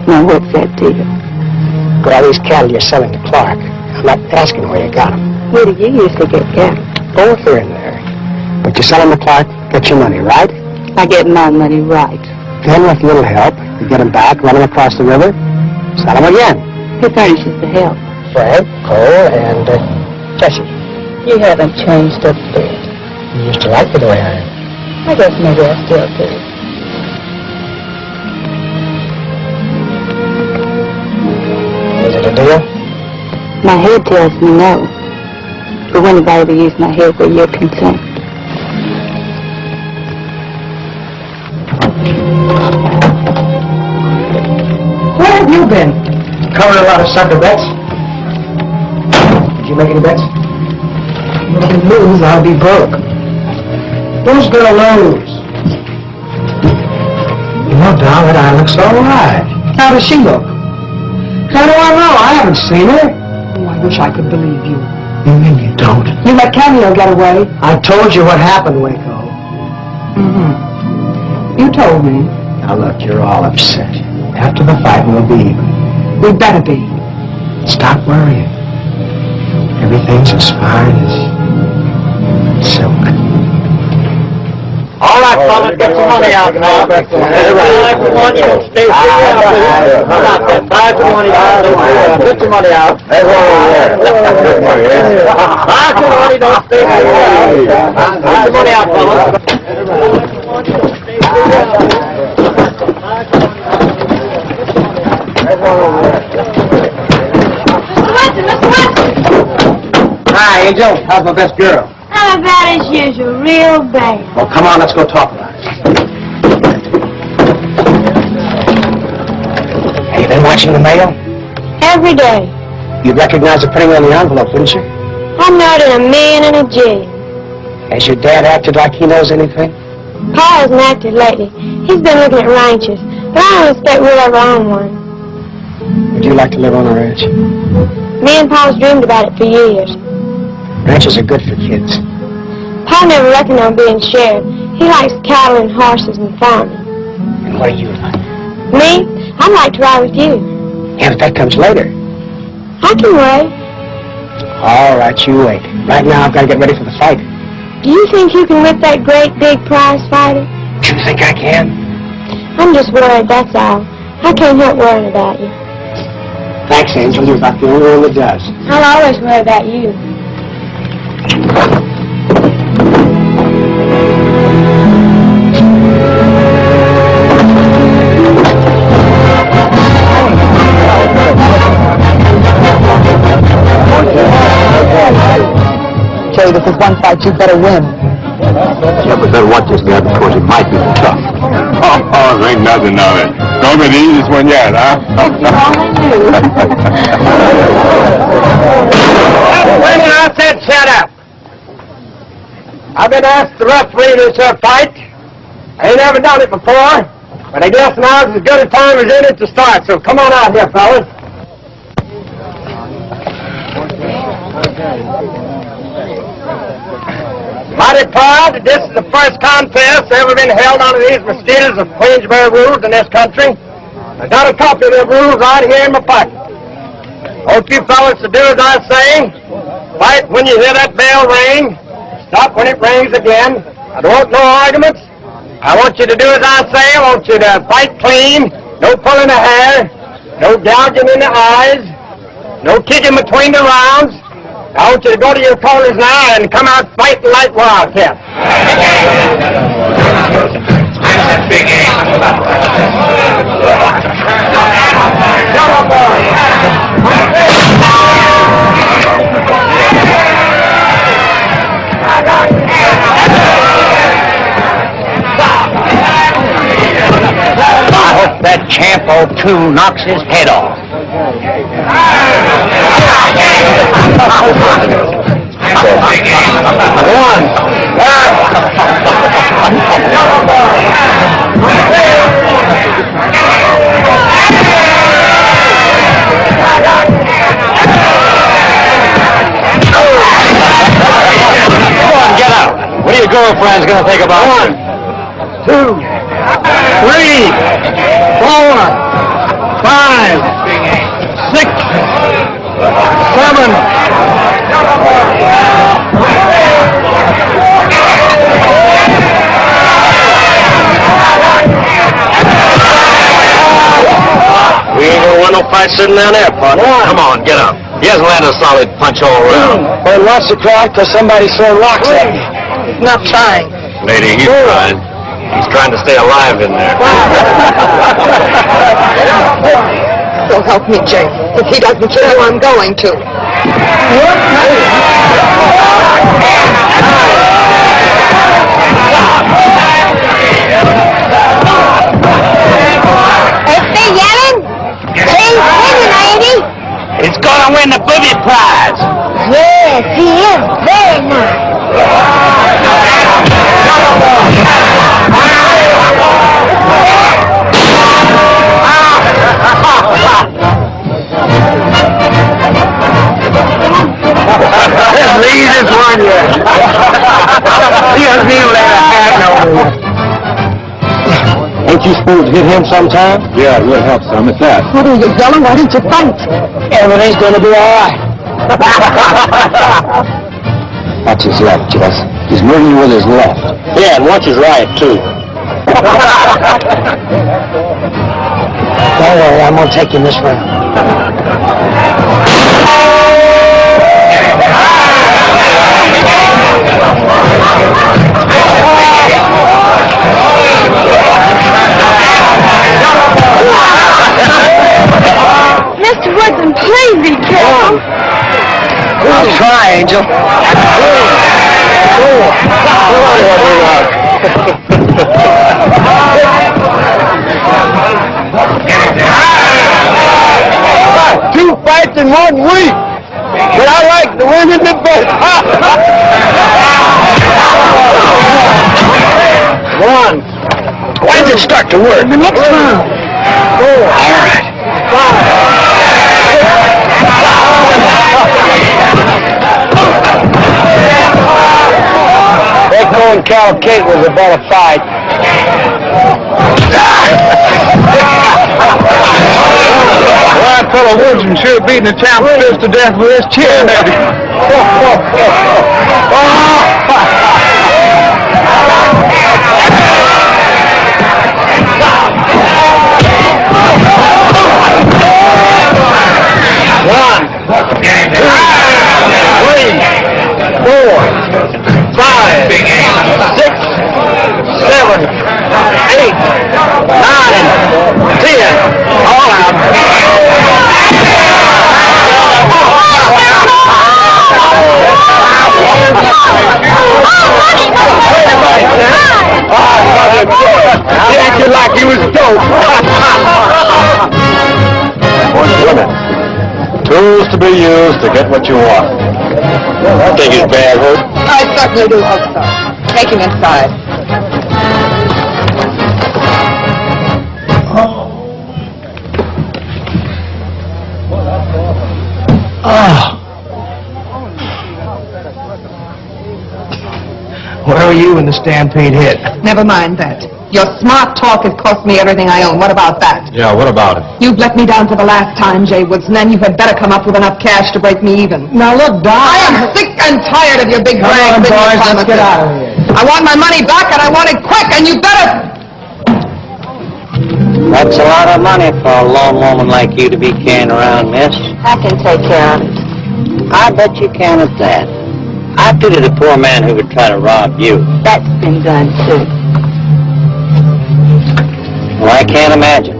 Now, what's that deal? Well, these cattle you're selling to Clark, I'm not asking where you got them. Where do you usually get cattle? Both are in there. But you sell them to Clark, get your money, right? I get my money right. Then, with a little help, you get them back, run them across the river, sell them again. Who furnishes the help? Fred, Cole, and Jesse. You haven't changed a bit. You used to like me the way I am. I guess maybe I still do. Is it a deal? My head tells me no. But when have I ever used my head where you're concerned? Where have you been? Covering a lot of sucker bets. Did you make any bets? If you lose, I'll be broke. Who's gonna lose? You know, darling, I look so right. How does she look? How do I know? I haven't seen her. Oh, I wish I could believe you. You mean you don't? You let Cameo get away. I told you what happened, Waco. Mm-hmm. You told me. Now look, you're all upset. After the fight, we'll be even. We better be. Stop worrying. Everything's as fine as silk. All right, fellas, get some money out now. Everyone, you can stay free out there. How about that? 5 to 1, get some money out. That's all right. 5 to 1, don't stay free out. Get some money out, fellas. Hi, Angel. How's my best girl? How bad as usual, real bad. Well, come on, let's go talk about it. Have you been watching the mail? Every day. You'd recognize the printing on the envelope, wouldn't you? I'm not in a million and a jail. Has your dad acted like he knows anything? Pa hasn't acted lately. He's been looking at ranches, but I don't expect we'll ever own one. Would you like to live on a ranch? Me and Pa's dreamed about it for years. Ranches are good for kids. Pa never reckoned on being sheriff. He likes cattle and horses and farming. And what do you like? Me? I'd like to ride with you. Yeah, but that comes later. I can wait. All right, you wait. Right now, I've got to get ready for the fight. Do you think you can whip that great big prize fighter? Do you think I can? I'm just worried, that's all. I can't help worrying about you. Thanks, Angel. You're about the only one that does. I'll always worry about you. Jay, this is one fight you better win. Yeah, but better watch this guy because he might be tough. Oh, there ain't nothing of it. Don't be the easiest one yet, huh? When I said shut up. I've been asked to referee this fight. I ain't never done it before, but I guess now's as good a time as any to start, so come on out here, fellas. Mighty proud that this is the first contest ever been held under these mosquitoes of Queensbury rules in this country. I got a copy of the rules right here in my pocket. Hope you fellas to do as I say. Fight when you hear that bell ring. Stop when it rings again. I don't want no arguments. I want you to do as I say. I want you to fight clean. No pulling the hair. No gouging in the eyes. No kicking between the rounds. I want you to go to your corners now and come out fighting like wildcats. I hope that champ O2 knocks his head off. Come on, get out. What are your girlfriends going to think about? 1, 2, 3, 4, 5, 6, 7. We ain't gonna win no fight sitting down there, partner. Come on, get up. He hasn't landed a solid punch all around. Well, wants to cry because somebody's throwing rocks at me. He's not trying. Lady, he's trying. He's trying to stay alive in there. So help me, Jay. If he doesn't kill you, I'm going to. Is he yelling? gonna win the booby prize. Yes, he is very nice. This is the easiest one yet. He doesn't even let a hat no more. Ain't you supposed to hit him sometime? Yeah, it will help some at that. What are you yelling? Why didn't you fight? Everything's gonna be all right. Watch his left, Jess. He's moving you with his left. Yeah, and watch his right, too. Don't worry, I'm gonna take him this round. Mr. Woodson, please be careful. I'll try, Angel. Two fights in 1 week. But I like the women the best. One. When did it start to work? The next round. All right. Echo and Cavalcade was about a fight. Well, that fellow Woodson should have beaten the champ fist to death with his chin. One, two, 3, 4, 5, 6, 7, 8, 9, 10. All out. He acted like he was dope. Women. Tools to be used to get what you want. I think he's bad hurt. I certainly do hope so. Take him inside. Where were you when the stampede hit? Never mind that. Your smart talk has cost me everything I own. What about that? Yeah, what about it? You've let me down for the last time, Jay Woods, and then you had better come up with enough cash to break me even. Now look, Doc. I am sick and tired of your big brag business boys, let's promises. get out of here. I want my money back, and I want it quick, and you better... That's a lot of money for a lone woman like you to be carrying around, miss. I can take care of it. I bet you can at that. I pity the poor man who would try to rob you. That's been done, too. Well, I can't imagine.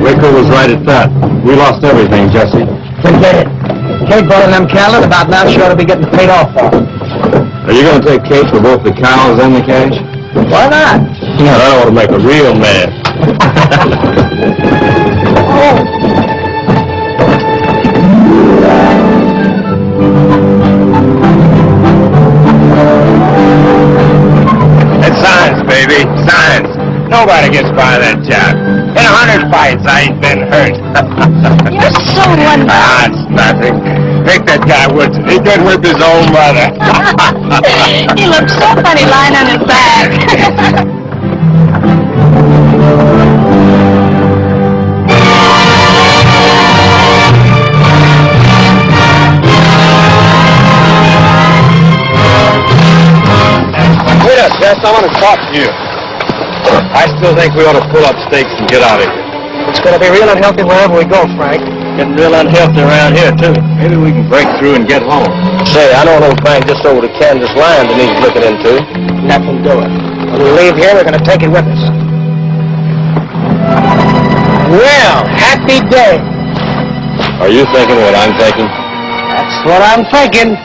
Rico was right at that. We lost everything, Jesse. Forget it. Kate bought them cattle, about now she ought to be getting paid off for them. Are you going to take Kate for both the cows and the cash? Why not? Yeah, that ought to make a real man. It's science, baby. Science. Nobody gets by that job. In 100 fights, I ain't been hurt. You're so wonderful. Ah, it's nothing. Take that guy Woodson. He could whip his own mother. He looks so funny lying on his back. Wait up, Jess. I want to talk to you. I still think we ought to pull up stakes and get out of here. It's going to be real unhealthy wherever we go, Frank. Getting real unhealthy around here, too. Maybe we can break through and get home. Say, I know an old bank just over the Kansas line that needs looking into. Nothing doing. When we leave here, we're going to take it with us. Well, happy day. Are you thinking what I'm thinking? That's what I'm thinking.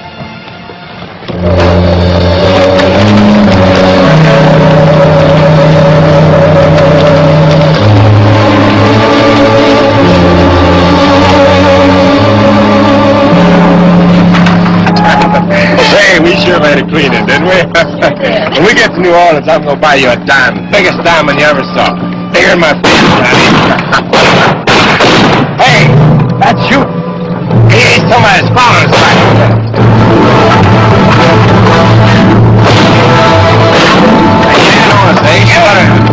get to New Orleans, I'm going to buy you a diamond. Biggest diamond you ever saw. Bigger than my finger, honey. Hey, that's you. He's somebody's following us back. They can't know us, eh? Get out of here.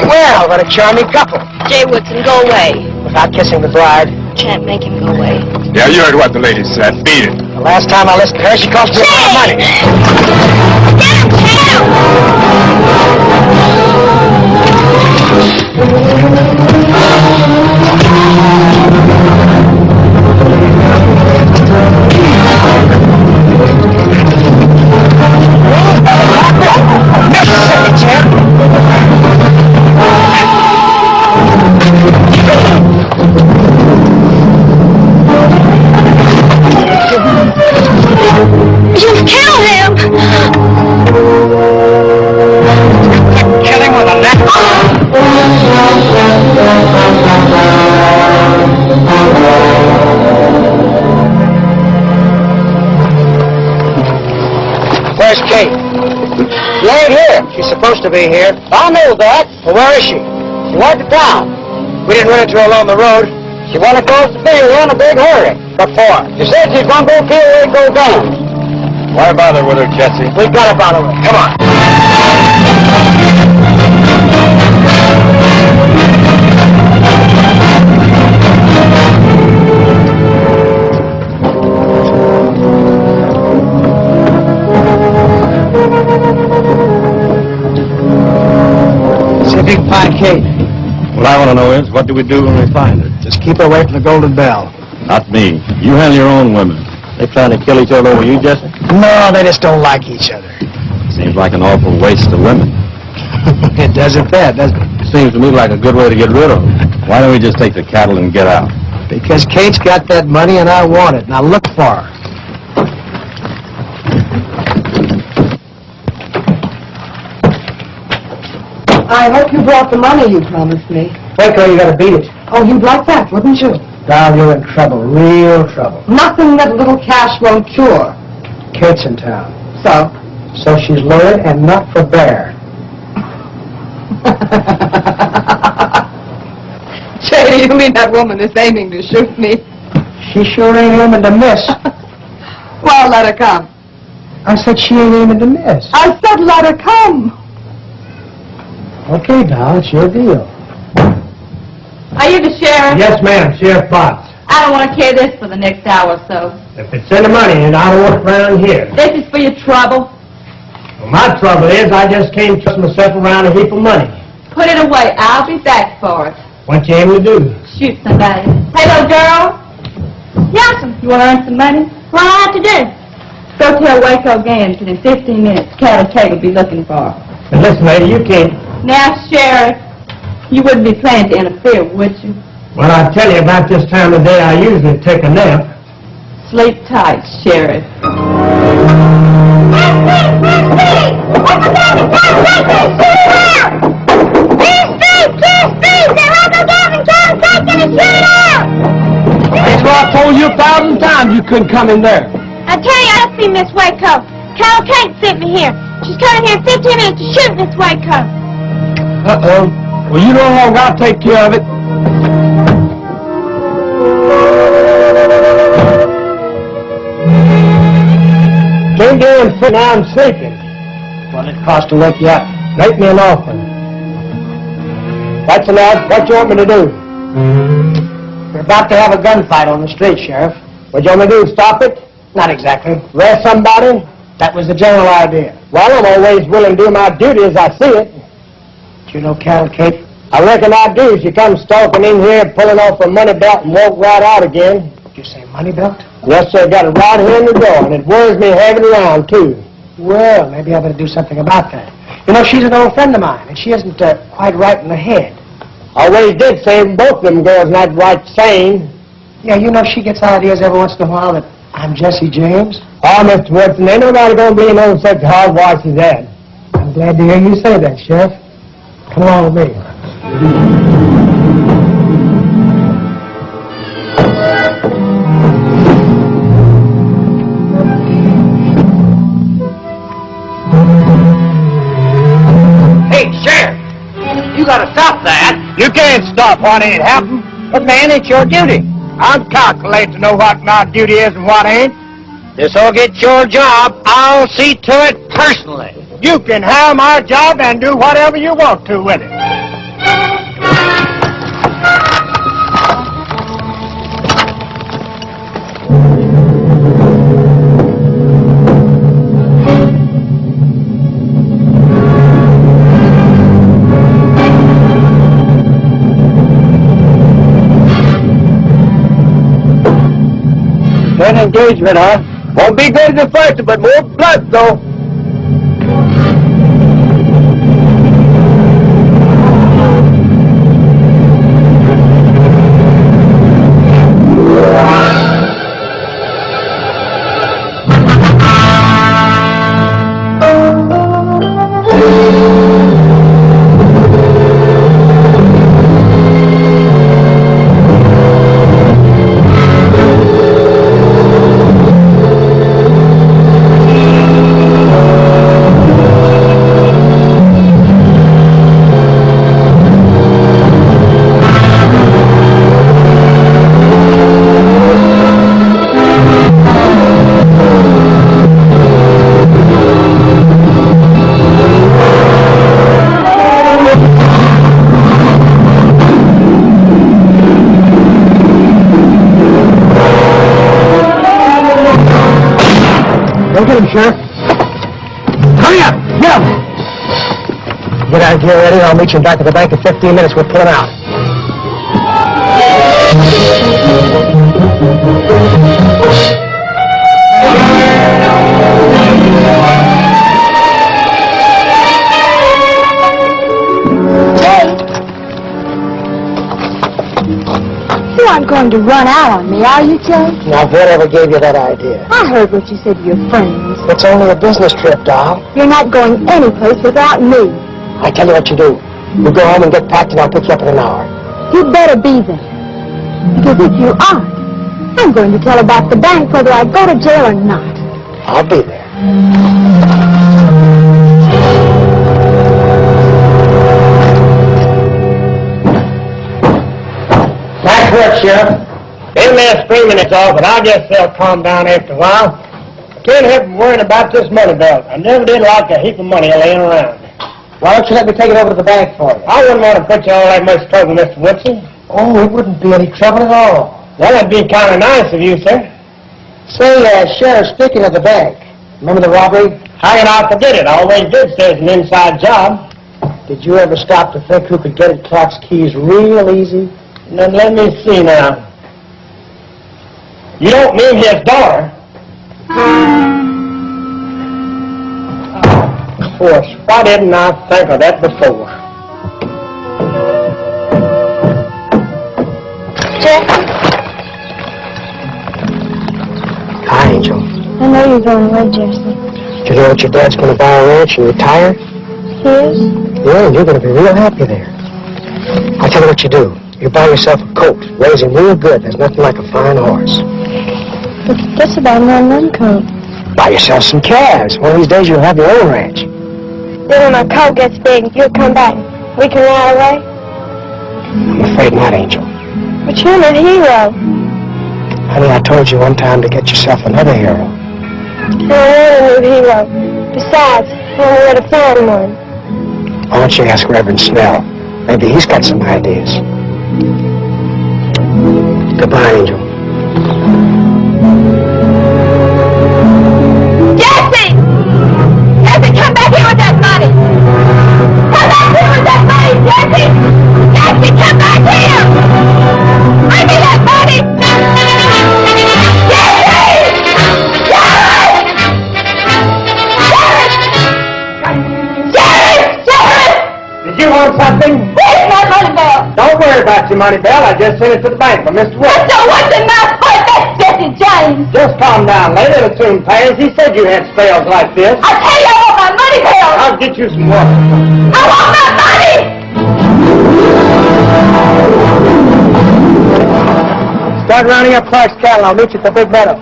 Well, what a charming couple. Jay Woodson, go away. Without kissing the bride. Can't make him go away. Yeah, you heard what the lady said. Beat it. The last time I listened to her, she cost me a lot of money. Get him, Mississippi, champ. Just kill him! Kill him with a net. Where's Kate? She ain't here. She's supposed to be here. I know that. Well, where is she? She went to town. We didn't run into her along the road. She went across the field in a big hurry. What for? She said she's going to go kill Rico down. Why bother with her, Jesse? We've got to bother her. Come on. See if you can find Kate. What I want to know is, what do we do when we find her? Just keep her away from the Golden Bell. Not me. You handle your own women. They trying to kill each other over you, Jesse? No, they just don't like each other. Seems like an awful waste of women. It doesn't that, doesn't it? Seems to me like a good way to get rid of them. Why don't we just take the cattle and get out? Because Kate's got that money and I want it. Now look for her. I hope you brought the money you promised me. Waco, you gotta beat it. Oh, you'd like that, wouldn't you? Now you're in trouble, real trouble. Nothing that little cash won't cure. Kate's in town. So? So she's lured and not for bear. Jay, you mean that woman is aiming to shoot me? She sure ain't aiming to miss. Well, let her come. I said she ain't aiming to miss. I said let her come. Okay, now, it's your deal. Are you the sheriff? Yes, ma'am, Sheriff Potts. I don't want to carry this for the next hour or so. If it's any money, and I don't want it around here. This is for your trouble. Well, my trouble is I just can't trust myself around a heap of money. Put it away. I'll be back for it. What you aim to do? Shoot somebody. Hey, little girl. Yassin, you want to earn some money? What do I have to do? Go tell Waco Gans that in 15 minutes, Cat and Kate will be looking for her. And listen, lady, you can't... Now, Sheriff, you wouldn't be planning to interfere, would you? Well, I tell you, about this time of day, I usually take a nap. Sleep tight, Sheriff. That's what I told you 1,000 times you couldn't come in there. I tell you, I see Miss Waco. Carol Kate sent me here. She's coming here in 15 minutes to shoot Miss Waco. Uh-oh. Well, you know how I'll take care of it. Can't do and sit now I'm sleeping. Well, it costs to wake you up. Make me an offer. That's enough. What you want me to do? We're about to have a gunfight on the street, Sheriff. What you want me to do, stop it? Not exactly. Arrest somebody? That was the general idea. Well, I'm always willing to do my duty as I see it. Do you know Carol Kate? I reckon I do. She comes stalking in here, pulling off her money belt and walk right out again. Did you say money belt? Yes, sir. Got it right here in the door, and it worries me having it around, too. Well, maybe I better do something about that. You know, she's an old friend of mine, and she isn't quite right in the head. I always did say both of them girls not right sane. Yeah, you know, she gets ideas every once in a while that I'm Jesse James. Oh, Mr. Woodson, ain't nobody gonna be in no such hogwash as that. I'm glad to hear you say that, Sheriff. Come along with me. Hey, Sheriff! You gotta stop that! You can't stop what ain't happened. But, man, it's your duty. I'm calculated to know what my duty is and what ain't. This'll get your job. I'll see to it personally. You can have my job and do whatever you want to with it. Good engagement, huh? Won't be good as the first, but more blood, though. Sheriff. Hurry up! Get up! Get out here ready, and I'll meet you back at the bank in 15 minutes. We're pulling out. You aren't going to run out on me, are you, Jay? Now, whatever gave you that idea? I heard what you said to your friends. It's only a business trip, doll. You're not going anyplace without me. I tell you what you do. You go home and get packed, and I'll pick you up in an hour. You better be there. Because if you aren't, I'm going to tell about the bank whether I go to jail or not. I'll be there. Nice work, Sheriff. Them men screaming it's all, but I guess they'll calm down after a while. Can't help worrying about this money belt. I never did like a heap of money laying around. Why don't you let me take it over to the bank for you? I wouldn't want to put you all that much trouble, Mr. Woodson. Oh, it wouldn't be any trouble at all. Well, that'd be kind of nice of you, sir. Say, Sheriff, speaking of the bank, remember the robbery? How can I forget it? I always did say it's an inside job. Did you ever stop to think who could get at Clark's keys real easy? Now, let me see now. You don't mean his daughter? Of course. Why didn't I think of that before? Jackie? Hi, Angel. I know you're going away, Jesse. Do you know that your dad's going to buy a ranch and retire? He is? Yeah, and you're going to be real happy there. I'll tell you what you do. You buy yourself a coat, raise him real good. There's nothing like a fine horse. But that's about an run coat. Buy yourself some calves. One of these days you'll have your own ranch. Then when my coat gets big, you'll come back. We can ride away? I'm afraid not, Angel. But you're a hero. Honey, I told you one time to get yourself another hero. I want a new hero. Besides, I want where to find one. Why don't you ask Reverend Snell? Maybe he's got some ideas. Goodbye, Angel. Jesse! Jesse, come back here with that money! Come back here with that money, Jesse! Jesse, come back here! Bring me that money! Did you want something? Where's my money bell? Don't worry about your money, Belle. I just sent it to the bank for Mr. Woodson. Mr. Woodson, my foot! That's Jesse Johnny! mind. Just calm down, lady. It'll soon pass. He said you had spells like this. I tell you, I want my money back. I'll get you some water. I want my money. Start rounding up Clark's cattle. I'll meet you at the big meadow.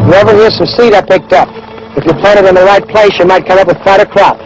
Whoever here's some seed I picked up. If you plant it in the right place, you might come up with quite a crop.